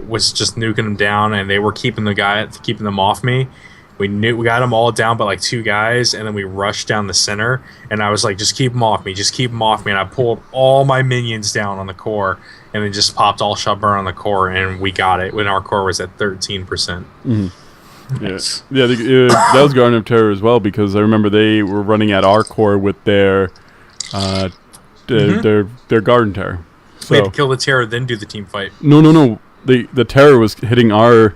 S2: was just nuking them down, and they were keeping them off me. We got them all down but like 2 guys, and then we rushed down the center, and I was like, just keep them off me, and I pulled all my minions down on the core, and then just popped All Shall Burn on the core, and we got it when our core was at 13%.
S1: Mm-hmm. Yes. Yeah, that was Garden of Terror as well, because I remember they were running at our core with their Garden Terror. So,
S2: we had to kill the Terror, then do the team fight.
S1: No. The Terror was hitting our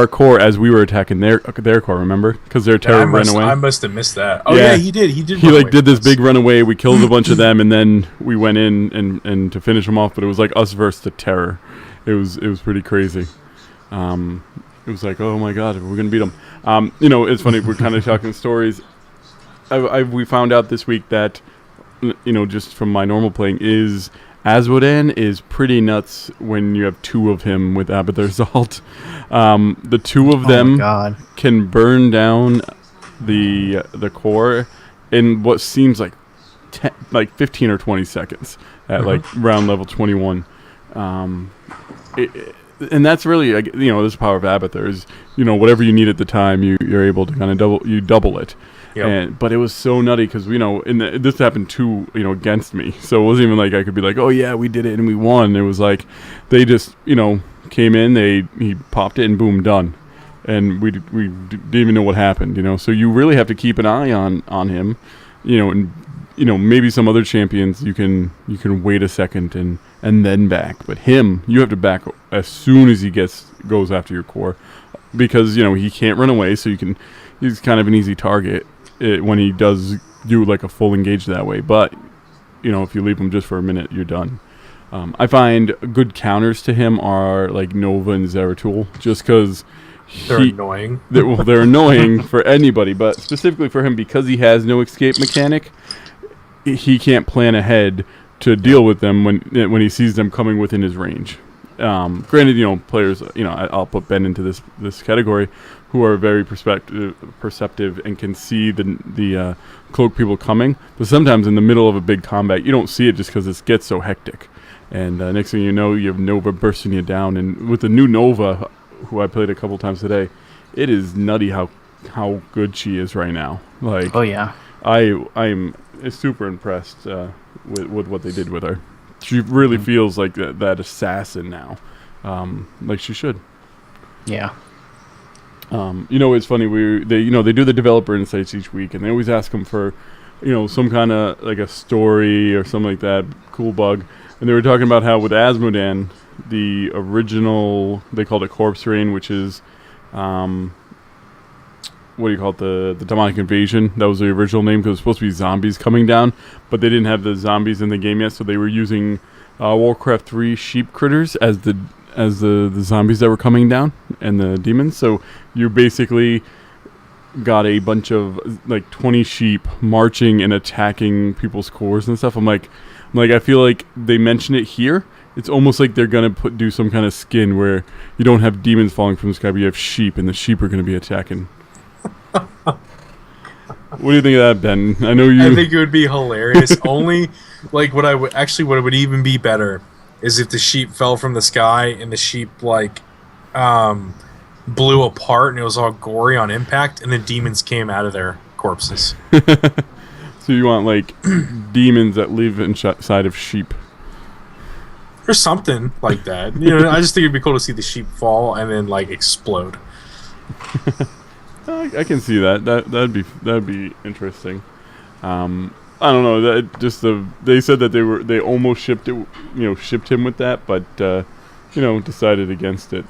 S1: core as we were attacking their core. Remember, because their Terror ran away.
S2: I must have missed that. Oh yeah, he did. He
S1: did this big runaway. We killed a bunch of them, and then we went in and to finish them off. But it was like us versus the Terror. It was pretty crazy. It was like, oh my god, we're gonna beat them. It's funny, we're kind of talking stories. We found out this week that, just from my normal playing, is Azmodan is pretty nuts when you have 2 of him with Abathur's ult. The 2 of them can burn down the core in what seems like 15 or 20 seconds at like round level 21. And that's really, like, this power of Abathur is, whatever you need at the time, you're able to kind of double it.
S2: Yep.
S1: But it was so nutty because this happened too against me, so it wasn't even like I could be like, oh yeah, we did it and we won. It was like they just came in, he popped it and boom, done, and we didn't even know what happened. So you really have to keep an eye on him, and maybe some other champions you can wait a second and then back, but him you have to back as soon as he goes after your core, because he can't run away, so he's kind of an easy target when he does do like a full engage that way. But if you leave him just for a minute, you're done. I find good counters to him are like Nova and Zeratul, just because
S2: they're annoying.
S1: They're annoying for anybody, but specifically for him because he has no escape mechanic. He can't plan ahead to deal with them when he sees them coming within his range. Granted, players, I'll put Ben into this category, who are very perceptive and can see the cloak people coming. But sometimes in the middle of a big combat, you don't see it just because it gets so hectic. And next thing you know, you have Nova bursting you down. And with the new Nova, who I played a couple times today, it is nutty how good she is right now. Like,
S3: oh yeah,
S1: I'm super impressed with what they did with her. She really feels like that assassin now, like she should.
S3: Yeah.
S1: It's funny. They do the developer insights each week, and they always ask them for, some kind of like a story or something like that, cool bug. And they were talking about how with Asmodan, the original, they called it Corpse Rain, which is, what do you call it, the demonic invasion. That was the original name because it was supposed to be zombies coming down, but they didn't have the zombies in the game yet, so they were using Warcraft 3 sheep critters as the zombies that were coming down and the demons. So you basically got a bunch of like 20 sheep marching and attacking people's cores and stuff. I'm like I feel like they mention it here. It's almost like they're gonna do some kind of skin where you don't have demons falling from the sky, but you have sheep, and the sheep are gonna be attacking. What do you think of that, Ben? I
S2: think it would be hilarious. Only like what would even be better is if the sheep fell from the sky and the sheep blew apart and it was all gory on impact, and then demons came out of their corpses.
S1: So you want like demons that live inside of sheep,
S2: or something like that. I just think it'd be cool to see the sheep fall and then like explode.
S1: I can see that. That'd be interesting. I don't know. They said that they almost shipped him with that, but decided against it.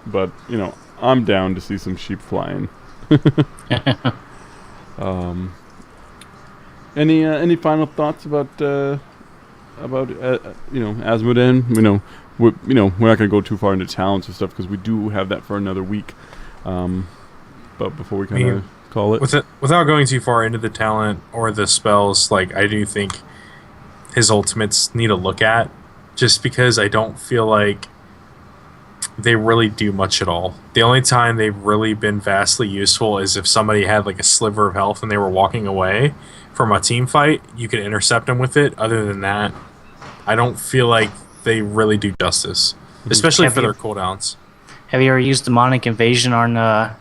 S1: But I'm down to see some sheep flying. Any final thoughts about Asmodan? We're not gonna go too far into talents and stuff because we do have that for another week. But before we kind of call it,
S2: without going too far into the talent or the spells, like I do think his ultimates need a look at, just because I don't feel like they really do much at all. The only time they've really been vastly useful is if somebody had like a sliver of health and they were walking away from a team fight, you could intercept them with it. Other than that, I don't feel like they really do justice, especially for their cooldowns.
S3: Have you ever used demonic invasion on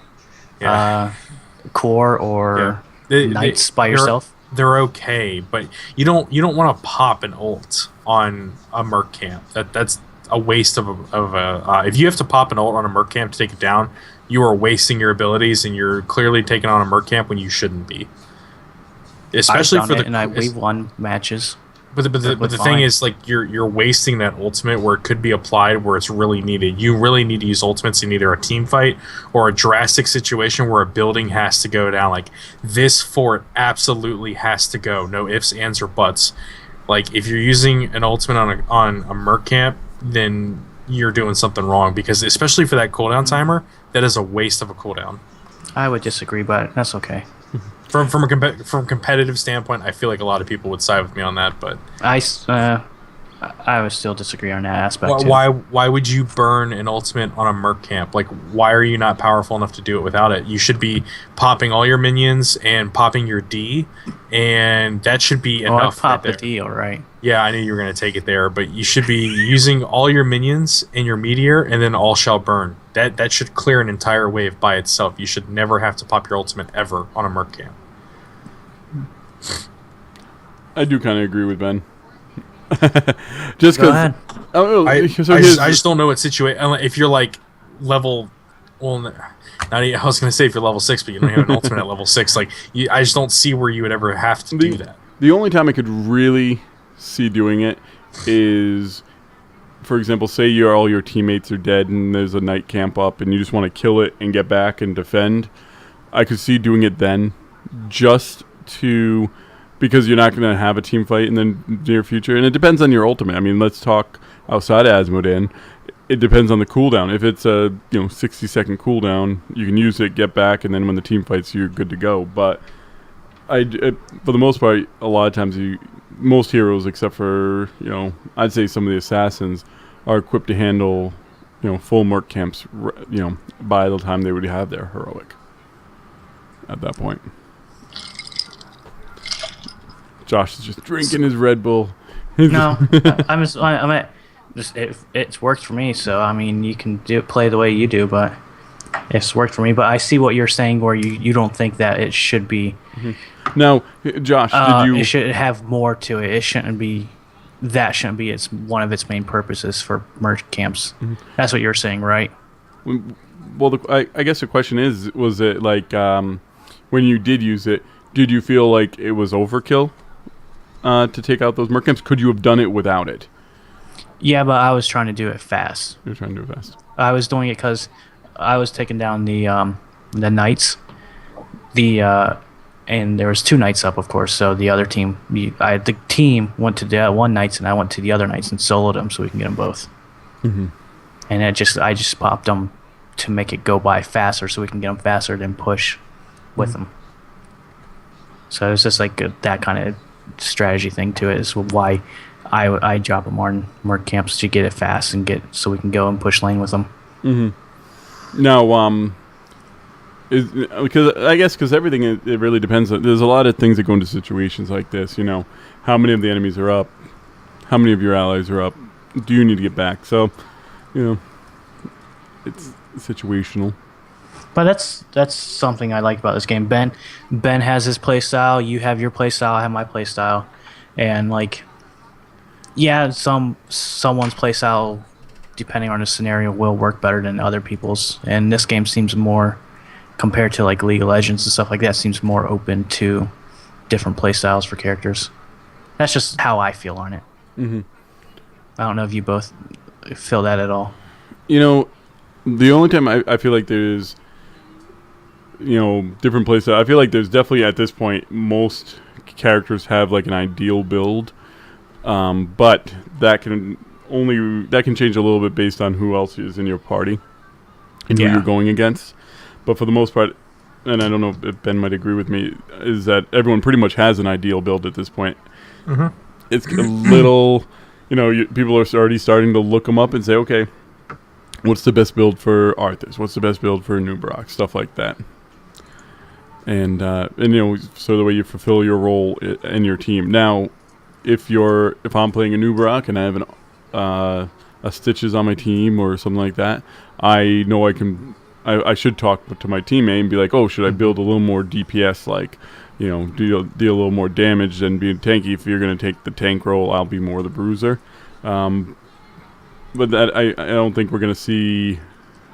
S3: core or knights by yourself?
S2: They're okay, but you don't want to pop an ult on a merc camp. That's a waste of a if you have to pop an ult on a merc camp to take it down, you are wasting your abilities, and you're clearly taking on a merc camp when you shouldn't be. Especially
S3: we've won matches.
S2: But the thing is, like, you're wasting that ultimate where it could be applied where it's really needed. You really need to use ultimates in either a team fight or a drastic situation where a building has to go down. Like, this fort absolutely has to go. No ifs, ands, or buts. Like, if you're using an ultimate on a merc camp, then you're doing something wrong, because especially for that cooldown timer, that is a waste of a cooldown.
S3: I would disagree, but that's okay.
S2: From a competitive standpoint, I feel like a lot of people would side with me on that, but
S3: I would still disagree on that aspect
S2: Why,
S3: too.
S2: why would you burn an ultimate on a merc camp? Like, why are you not powerful enough to do it without it? You should be popping all your minions and popping your D, and that should be
S3: Oh, I
S2: enough right
S3: popped the
S2: there.
S3: D, all right.
S2: Yeah, I knew you were going to take it there, but you should be using all your minions and your meteor, and then all shall burn. That should clear an entire wave by itself. You should never have to pop your ultimate ever on a merc camp.
S1: I do kind of agree with Ben. Just
S3: Go
S1: because
S3: ahead.
S2: I
S1: here's-
S2: just don't know what situation. If you're like level, well, not even, I was going to say if you're level 6, but you don't have an ultimate at level 6. Like, I just don't see where you would ever have to do that.
S1: The only time I could really see doing it is, for example, say all your teammates are dead and there's a night camp up and you just want to kill it and get back and defend. I could see doing it then, just to, because you're not going to have a team fight in the near future, and it depends on your ultimate. I mean, let's talk outside of Asmodean. It depends on the cooldown. If it's a 60-second cooldown, you can use it, get back, and then when the team fights, you're good to go. But for the most part, a lot of times most heroes, except for I'd say some of the assassins, are equipped to handle full merc camps. By the time they would have their heroic. At that point, Josh is just drinking his Red Bull.
S3: No, it's worked for me. So I mean, you can play the way you do, but it's worked for me. But I see what you're saying, where you don't think that it should be.
S1: Now, Josh, did you?
S3: It should have more to it. It shouldn't be. That shouldn't be one of its main purposes for merch camps. That's what you're saying, right?
S1: Well, I guess the question is, was it like when you did use it, did you feel like it was overkill to take out those merc camps? Could you have done it without it?
S3: Yeah, but I was trying to do it fast.
S1: You were trying to do it fast.
S3: I was doing it because I was taking down the knights, and there was 2 knights up, of course. So the other team, the team went to the one knights, and I went to the other knights and soloed them so we can get them both. And I just popped them to make it go by faster, so we can get them faster than push with them. So it was just like that kind of strategy thing to it. Is why I drop them on merc camps to get it fast and so we can go and push lane with them.
S1: Now, because everything it really depends. There's a lot of things that go into situations like this. How many of the enemies are up? How many of your allies are up? Do you need to get back? So, it's situational.
S3: But that's something I like about this game. Ben has his play style. You have your play style. I have my play style, and someone's play style, depending on the scenario, will work better than other people's. And this game seems more, compared to like League of Legends and stuff like that, seems more open to different play styles for characters. That's just how I feel on it. I don't know if you both feel that at all.
S1: The only time I feel like there's different places. I feel like there's definitely at this point most characters have like an ideal build, but that can change a little bit based on who else is in your party and who you're going against. But for the most part, and I don't know if Ben might agree with me, is that everyone pretty much has an ideal build at this point. It's a little, people are already starting to look them up and say, okay, what's the best build for Arthas? What's the best build for Nubrak? Stuff like that. And so the way you fulfill your role in your team. Now, if I'm playing a Nubrak and I have a Stitches on my team or something like that, I know I should talk to my teammate and be like, oh, should I build a little more DPS, like, deal a little more damage than being tanky. If you're going to take the tank role, I'll be more the bruiser. But that I don't think we're going to see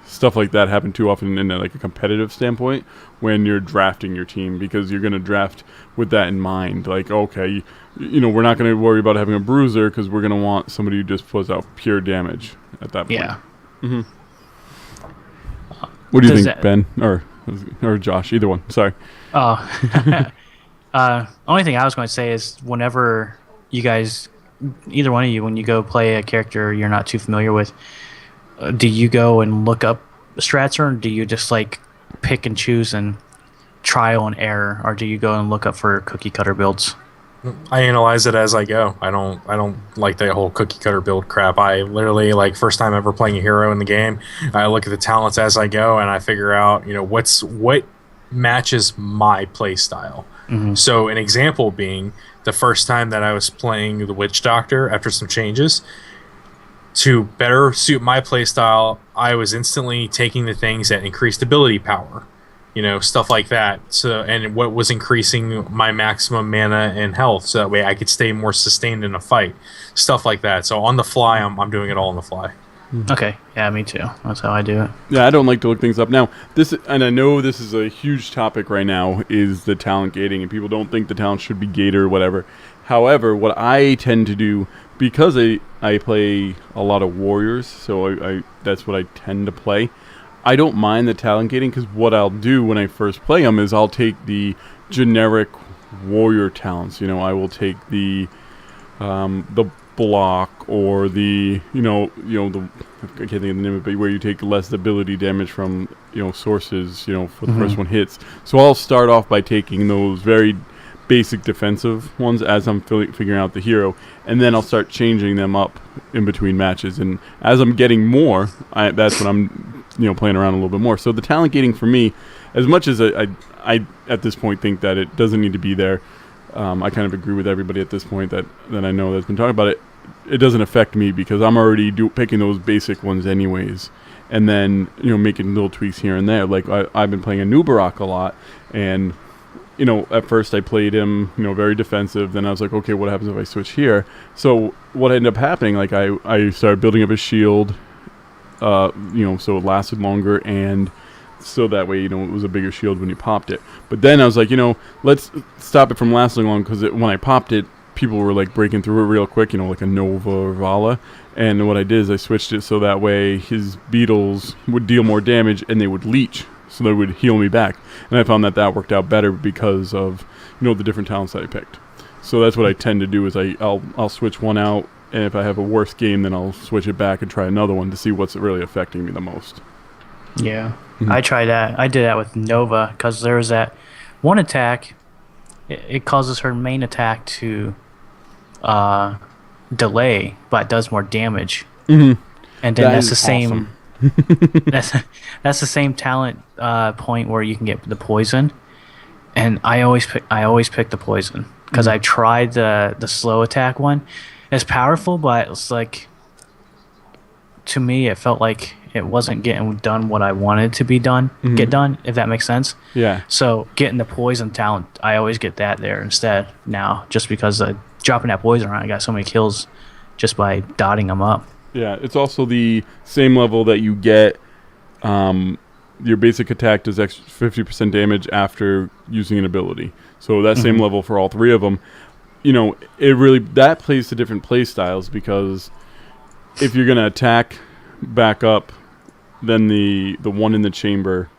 S1: stuff like that happen too often in like a competitive standpoint when you're drafting your team, because you're going to draft with that in mind. Like, okay, we're not going to worry about having a bruiser because we're going to want somebody who just puts out pure damage at that point.
S3: Yeah.
S1: What do you think, Ben? Or Josh? Either one. Sorry.
S3: Only thing I was going to say is whenever you guys, either one of you, when you go play a character you're not too familiar with, do you go and look up strats, or do you just like pick and choose and trial and error, or do you go and look up for cookie cutter builds?
S2: I analyze it as I go. I don't like the whole cookie cutter build crap. I literally, like, first time ever playing a hero in the game, I look at the talents as I go and I figure out, what matches my play style. So an example being the first time that I was playing the Witch Doctor after some changes to better suit my play style, I was instantly taking the things that increased ability power. Stuff like that. So, and what was increasing my maximum mana and health, so that way I could stay more sustained in a fight. Stuff like that. So on the fly, I'm doing it all on the fly.
S3: Okay, yeah, me too. That's how I do it.
S1: Yeah, I don't like to look things up. Now, and I know this is a huge topic right now, is the talent gating, and people don't think the talent should be gated or whatever. However, what I tend to do, because I play a lot of warriors, so I that's what I tend to play. I don't mind the talent gating, because what I'll do when I first play them is I'll take the generic warrior talents. I will take the block, or the the, I can't think of the name of it, but where you take less ability damage from sources for the first one hits. So I'll start off by taking those very basic defensive ones as I'm figuring out the hero, and then I'll start changing them up in between matches. And as I'm getting more, that's when I'm playing around a little bit more. So the talent gating for me, as much as I at this point think that it doesn't need to be there, I kind of agree with everybody at this point that I know that's been talking about it. It doesn't affect me, because I'm already picking those basic ones anyways, and then making little tweaks here and there. Like I've been playing a Nubarak a lot, and at first I played him very defensive. Then I was like, okay, what happens if I switch here? So what ended up happening, like I started building up his shield, so it lasted longer, and so that way it was a bigger shield when you popped it. But then I was like, let's stop it from lasting long, because when I popped it, people were like breaking through it real quick, like a Nova or Vala. And what I did is I switched it so that way his beetles would deal more damage and they would leech, so they would heal me back. And I found that worked out better because of the different talents that I picked. So that's what I tend to do, is I'll switch one out, and if I have a worse game, then I'll switch it back and try another one to see what's really affecting me the most.
S3: Yeah, I tried that. I did that with Nova, because there was that one attack. It causes her main attack to delay, but does more damage. And then that's the same. Awesome. that's the same talent point where you can get the poison. And I always pick the poison, because I tried the slow attack one. It's powerful, but it's like, to me, it felt like it wasn't getting done what I wanted to be done. Get done, if that makes sense.
S1: Yeah.
S3: So getting the poison talent, I always get that there instead now, just because dropping that poison around, I got so many kills just by dotting them up.
S1: Yeah, it's also the same level that you get. Your basic attack does extra 50% damage after using an ability. So that same level for all three of them. It really, that plays to different play styles, because if you're gonna attack back up, then the one in the chamber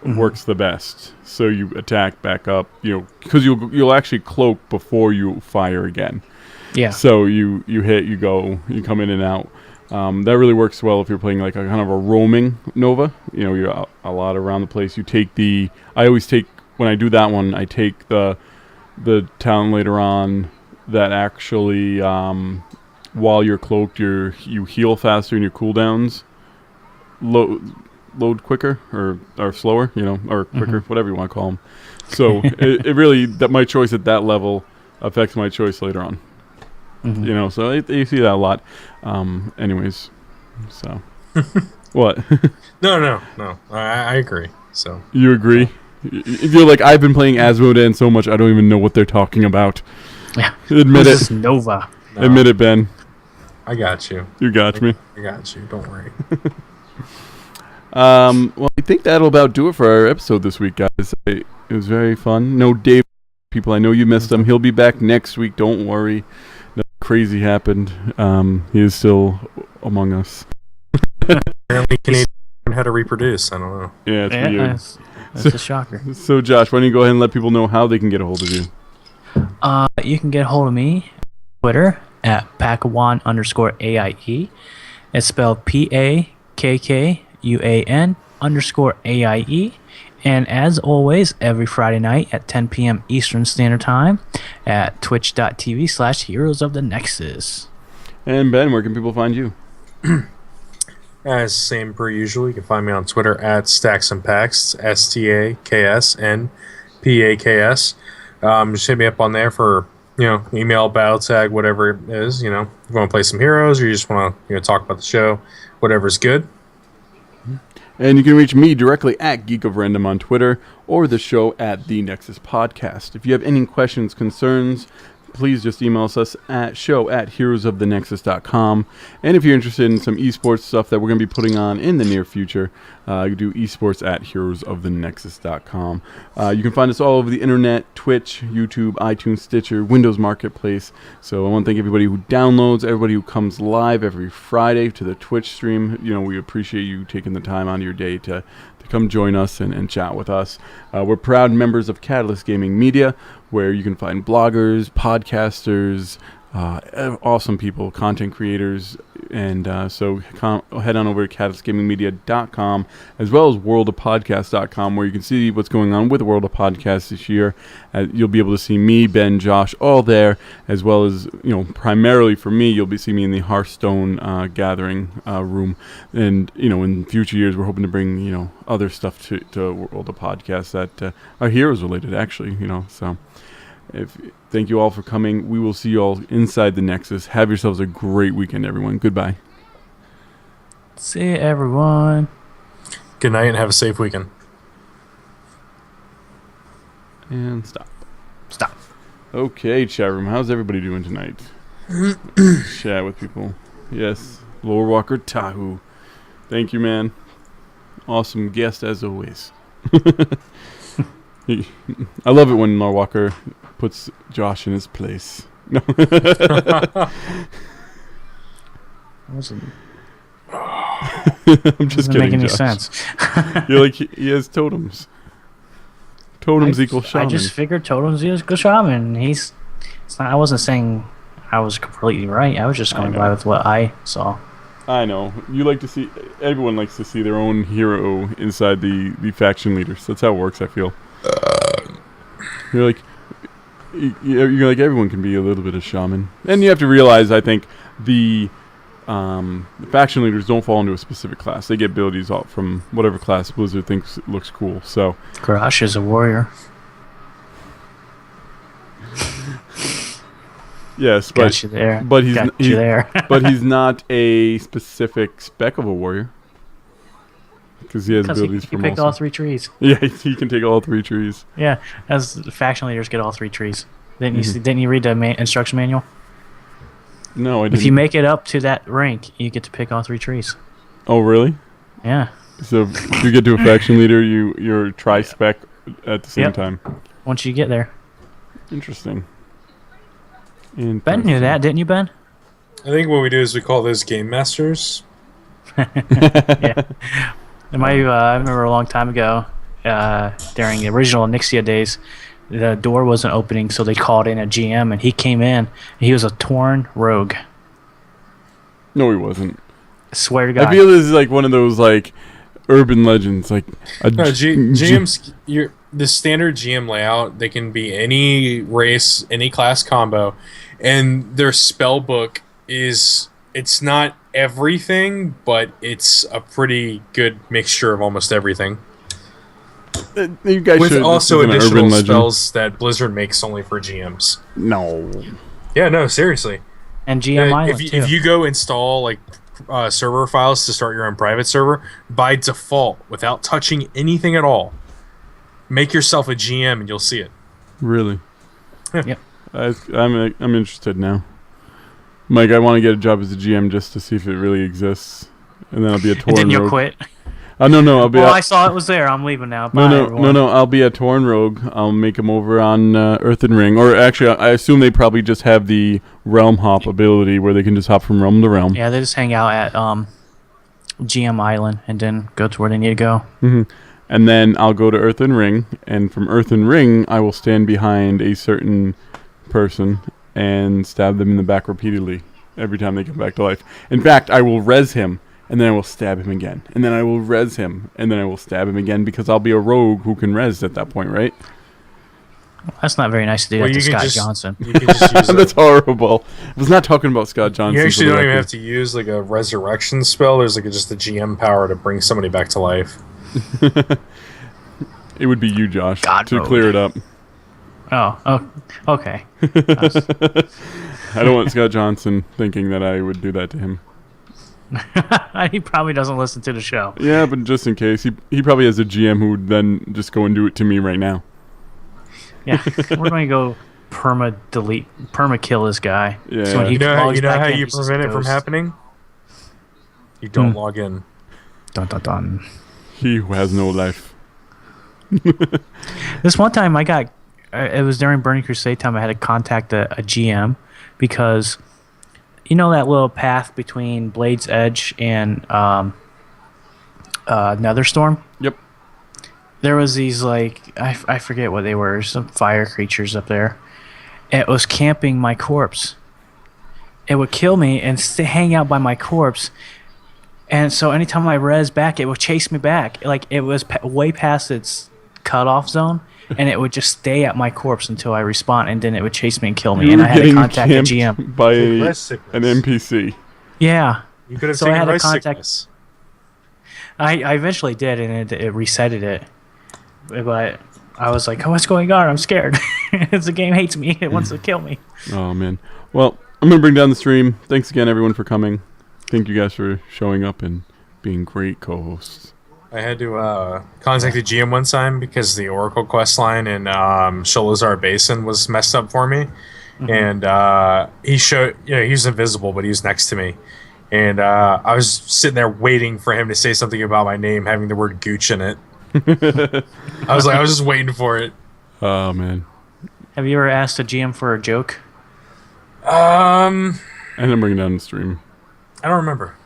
S1: works the best. So you attack back up, because you'll actually cloak before you fire again.
S3: Yeah.
S1: So you hit, you go, you come in and out. That really works well if you're playing like a kind of a roaming Nova. You're out a lot around the place. I always take, when I do that one, I take the talent later on that actually, while you're cloaked, you heal faster, and your cooldowns load quicker or slower, or quicker, whatever you want to call them. So it really, that my choice at that level affects my choice later on. So you see that a lot. Anyways, so what?
S2: No. I agree. So
S1: you agree? If you're like, I've been playing Asmodan so much, I don't even know what they're talking about.
S3: Yeah.
S1: Admit
S3: this
S1: it.
S3: Is Nova.
S2: No.
S1: Admit it, Ben.
S2: I got you.
S1: You got me.
S2: I got you. Don't worry.
S1: Well, I think that'll about do it for our episode this week, guys. It was very fun. No Dave, people, I know you missed him. He'll be back next week. Don't worry. Nothing crazy happened. He is still among us.
S2: Apparently, Canadians learn how to reproduce. I don't know.
S1: Yeah, it's weird.
S3: That's a shocker.
S1: So, Josh, why don't you go ahead and let people know how they can get a hold of you?
S3: You can get a hold of me on Twitter at Pakawan_AIE. It's spelled PAKKUAN_AIE. And as always, every Friday night at 10 p.m. Eastern Standard Time at twitch.tv/Heroes of the Nexus.
S1: And Ben, where can people find you?
S2: As same per usual, you can find me on Twitter at Stacks and Packs, STAKSNPAKS. Just hit me up on there for email, battle tag, whatever it is. If you want to play some heroes or you just want to talk about the show, whatever's good.
S1: And you can reach me directly at Geek of Random on Twitter or the show at The Nexus Podcast. If you have any questions, concerns, please just email us at show@heroesofthenexus.com. And if you're interested in some esports stuff that we're going to be putting on in the near future, you do esports at heroesofthenexus.com. You can find us all over the internet, Twitch, YouTube, iTunes, Stitcher, Windows Marketplace. So I want to thank everybody who downloads, everybody who comes live every Friday to the Twitch stream. We appreciate you taking the time out of your day to come join us and chat with us. We're proud members of Catalyst Gaming Media, where you can find bloggers, podcasters, awesome people, content creators, and so head on over to catalystgamingmedia.com as well as worldofpodcast.com, where you can see what's going on with World of Podcasts this year. You'll be able to see me, Ben, Josh, all there, as well as, primarily for me, you'll be seeing me in the Hearthstone gathering room. And, in future years, we're hoping to bring, other stuff to World of Podcasts that are heroes related, actually, so... Thank you all for coming. We will see you all inside the Nexus. Have yourselves a great weekend, everyone. Goodbye.
S3: See you, everyone.
S2: Good night and have a safe weekend.
S1: And stop.
S3: Stop.
S1: Okay, chat room. How's everybody doing tonight? Chat with people. Yes. Lore Walker Tahu. Thank you, man. Awesome guest as always. I love it when Lore Walker puts Josh in his place. No.
S3: Wasn't
S1: I'm just kidding.
S3: Make any
S1: Josh.
S3: sense?
S1: You're like he has totems. Totems equal shaman.
S3: I just figured totems equal shaman. I wasn't saying I was completely right. I was just going by with what I saw.
S1: I know. You like to see. Everyone likes to see their own hero inside the faction leaders. That's how it works. I feel. You're like everyone can be a little bit of shaman, and you have to realize. I think the faction leaders don't fall into a specific class. They get abilities all from whatever class Blizzard thinks looks cool. So
S3: Garrosh is a warrior.
S1: Yes,
S3: Got you there.
S1: But he's
S3: there.
S1: But he's not a specific spec of a warrior. Because he has abilities
S3: from all. He can pick all three trees.
S1: Yeah, he can take all three trees.
S3: Yeah, as the faction leaders get all three trees. Didn't you read the instruction manual?
S1: No, I didn't.
S3: If you make it up to that rank, you get to pick all three trees.
S1: Oh, really?
S3: Yeah.
S1: So if you get to a faction leader, you're tri-spec at the same time.
S3: Once you get there.
S1: Interesting.
S3: Ben knew that, didn't you, Ben?
S2: I think what we do is we call those game masters.
S3: Yeah. I remember a long time ago, during the original Nixia days, the door wasn't opening, so they called in a GM, and he came in, and he was a Torn rogue.
S1: No, he wasn't.
S3: I swear to God.
S1: I feel this is like one of those like urban legends, like
S2: GMs. The standard GM layout. They can be any race, any class combo, and their spell book it's not everything, but it's a pretty good mixture of almost everything.
S1: You guys
S2: with
S1: should,
S2: also additional spells that Blizzard makes only for GMs.
S1: No.
S2: Yeah, no, seriously.
S3: And GM Island,
S2: if you go install like server files to start your own private server, by default, without touching anything at all, make yourself a GM and you'll see it.
S1: Really?
S3: Yep.
S1: I'm interested now. Mike, I want to get a job as a GM just to see if it really exists, and then I'll be a Torn rogue.
S3: Didn't you quit?
S1: No, I'll be.
S3: Well, I saw it was there. I'm leaving now. Bye,
S1: no. I'll be a Torn rogue. I'll make them over on Earthen Ring, or actually, I assume they probably just have the realm hop ability where they can just hop from realm to realm.
S3: Yeah, they just hang out at GM Island and then go to where they need to go.
S1: Mm-hmm. And then I'll go to Earthen Ring, and from Earthen Ring, I will stand behind a certain person and stab them in the back repeatedly every time they come back to life. In fact, I will res him and then I will stab him again, and then I will res him, and then I will stab him again because I'll be a rogue who can res at that point, right?
S3: That's not very nice to do that to Scott Johnson.
S2: You can just use
S1: That's horrible. I was not talking about Scott Johnson.
S2: You actually don't even have to use like a resurrection spell. There's like just a GM power to bring somebody back to life.
S1: It would be you, Josh,
S3: God
S1: to
S3: mode.
S1: clear it up.
S3: Oh, okay.
S1: I don't want Scott Johnson thinking that I would do that to him.
S3: He probably doesn't listen to the show.
S1: Yeah, but just in case, he probably has a GM who would then just go and do it to me right now.
S3: Yeah, we're going to go perma kill this guy.
S1: Yeah.
S3: So when he
S2: You know
S3: logs back
S2: how
S3: in,
S2: you
S3: he's just
S2: prevent it from
S3: ghost.
S2: happening? You don't log in.
S3: Dun dun dun.
S1: He who has no life.
S3: This one time I got, it was during Burning Crusade time, I had to contact a GM because, you know that little path between Blade's Edge and Netherstorm?
S1: Yep.
S3: There was these, like, I forget what they were, some fire creatures up there. And it was camping my corpse. It would kill me and hang out by my corpse. And so anytime I res back, it would chase me back. Like, it was way past its cutoff zone, and it would just stay at my corpse until I respawn, and then it would chase me and kill me.
S1: You
S3: And
S1: were
S3: I had to
S1: getting
S3: contact the
S1: camped
S3: GM.
S1: by
S2: Rest sickness.
S1: an NPC.
S3: Yeah.
S2: You could have
S3: So I
S2: taken
S3: had to
S2: rest
S3: contact-
S2: sickness.
S3: I eventually did, and it resetted it. But I was like, oh, what's going on? I'm scared. The game hates me. It wants to kill me.
S1: Oh, man. Well, I'm going to bring down the stream. Thanks again, everyone, for coming. Thank you guys for showing up and being great co-hosts.
S2: I had to contact the GM one time because the Oracle quest line in Sholazar Basin was messed up for me. And he showed, he was invisible, but he was next to me. And I was sitting there waiting for him to say something about my name having the word Gooch in it. I was just waiting for it.
S1: Oh, man.
S3: Have you ever asked a GM for a joke?
S1: And I'm bringing down the stream.
S2: I don't remember.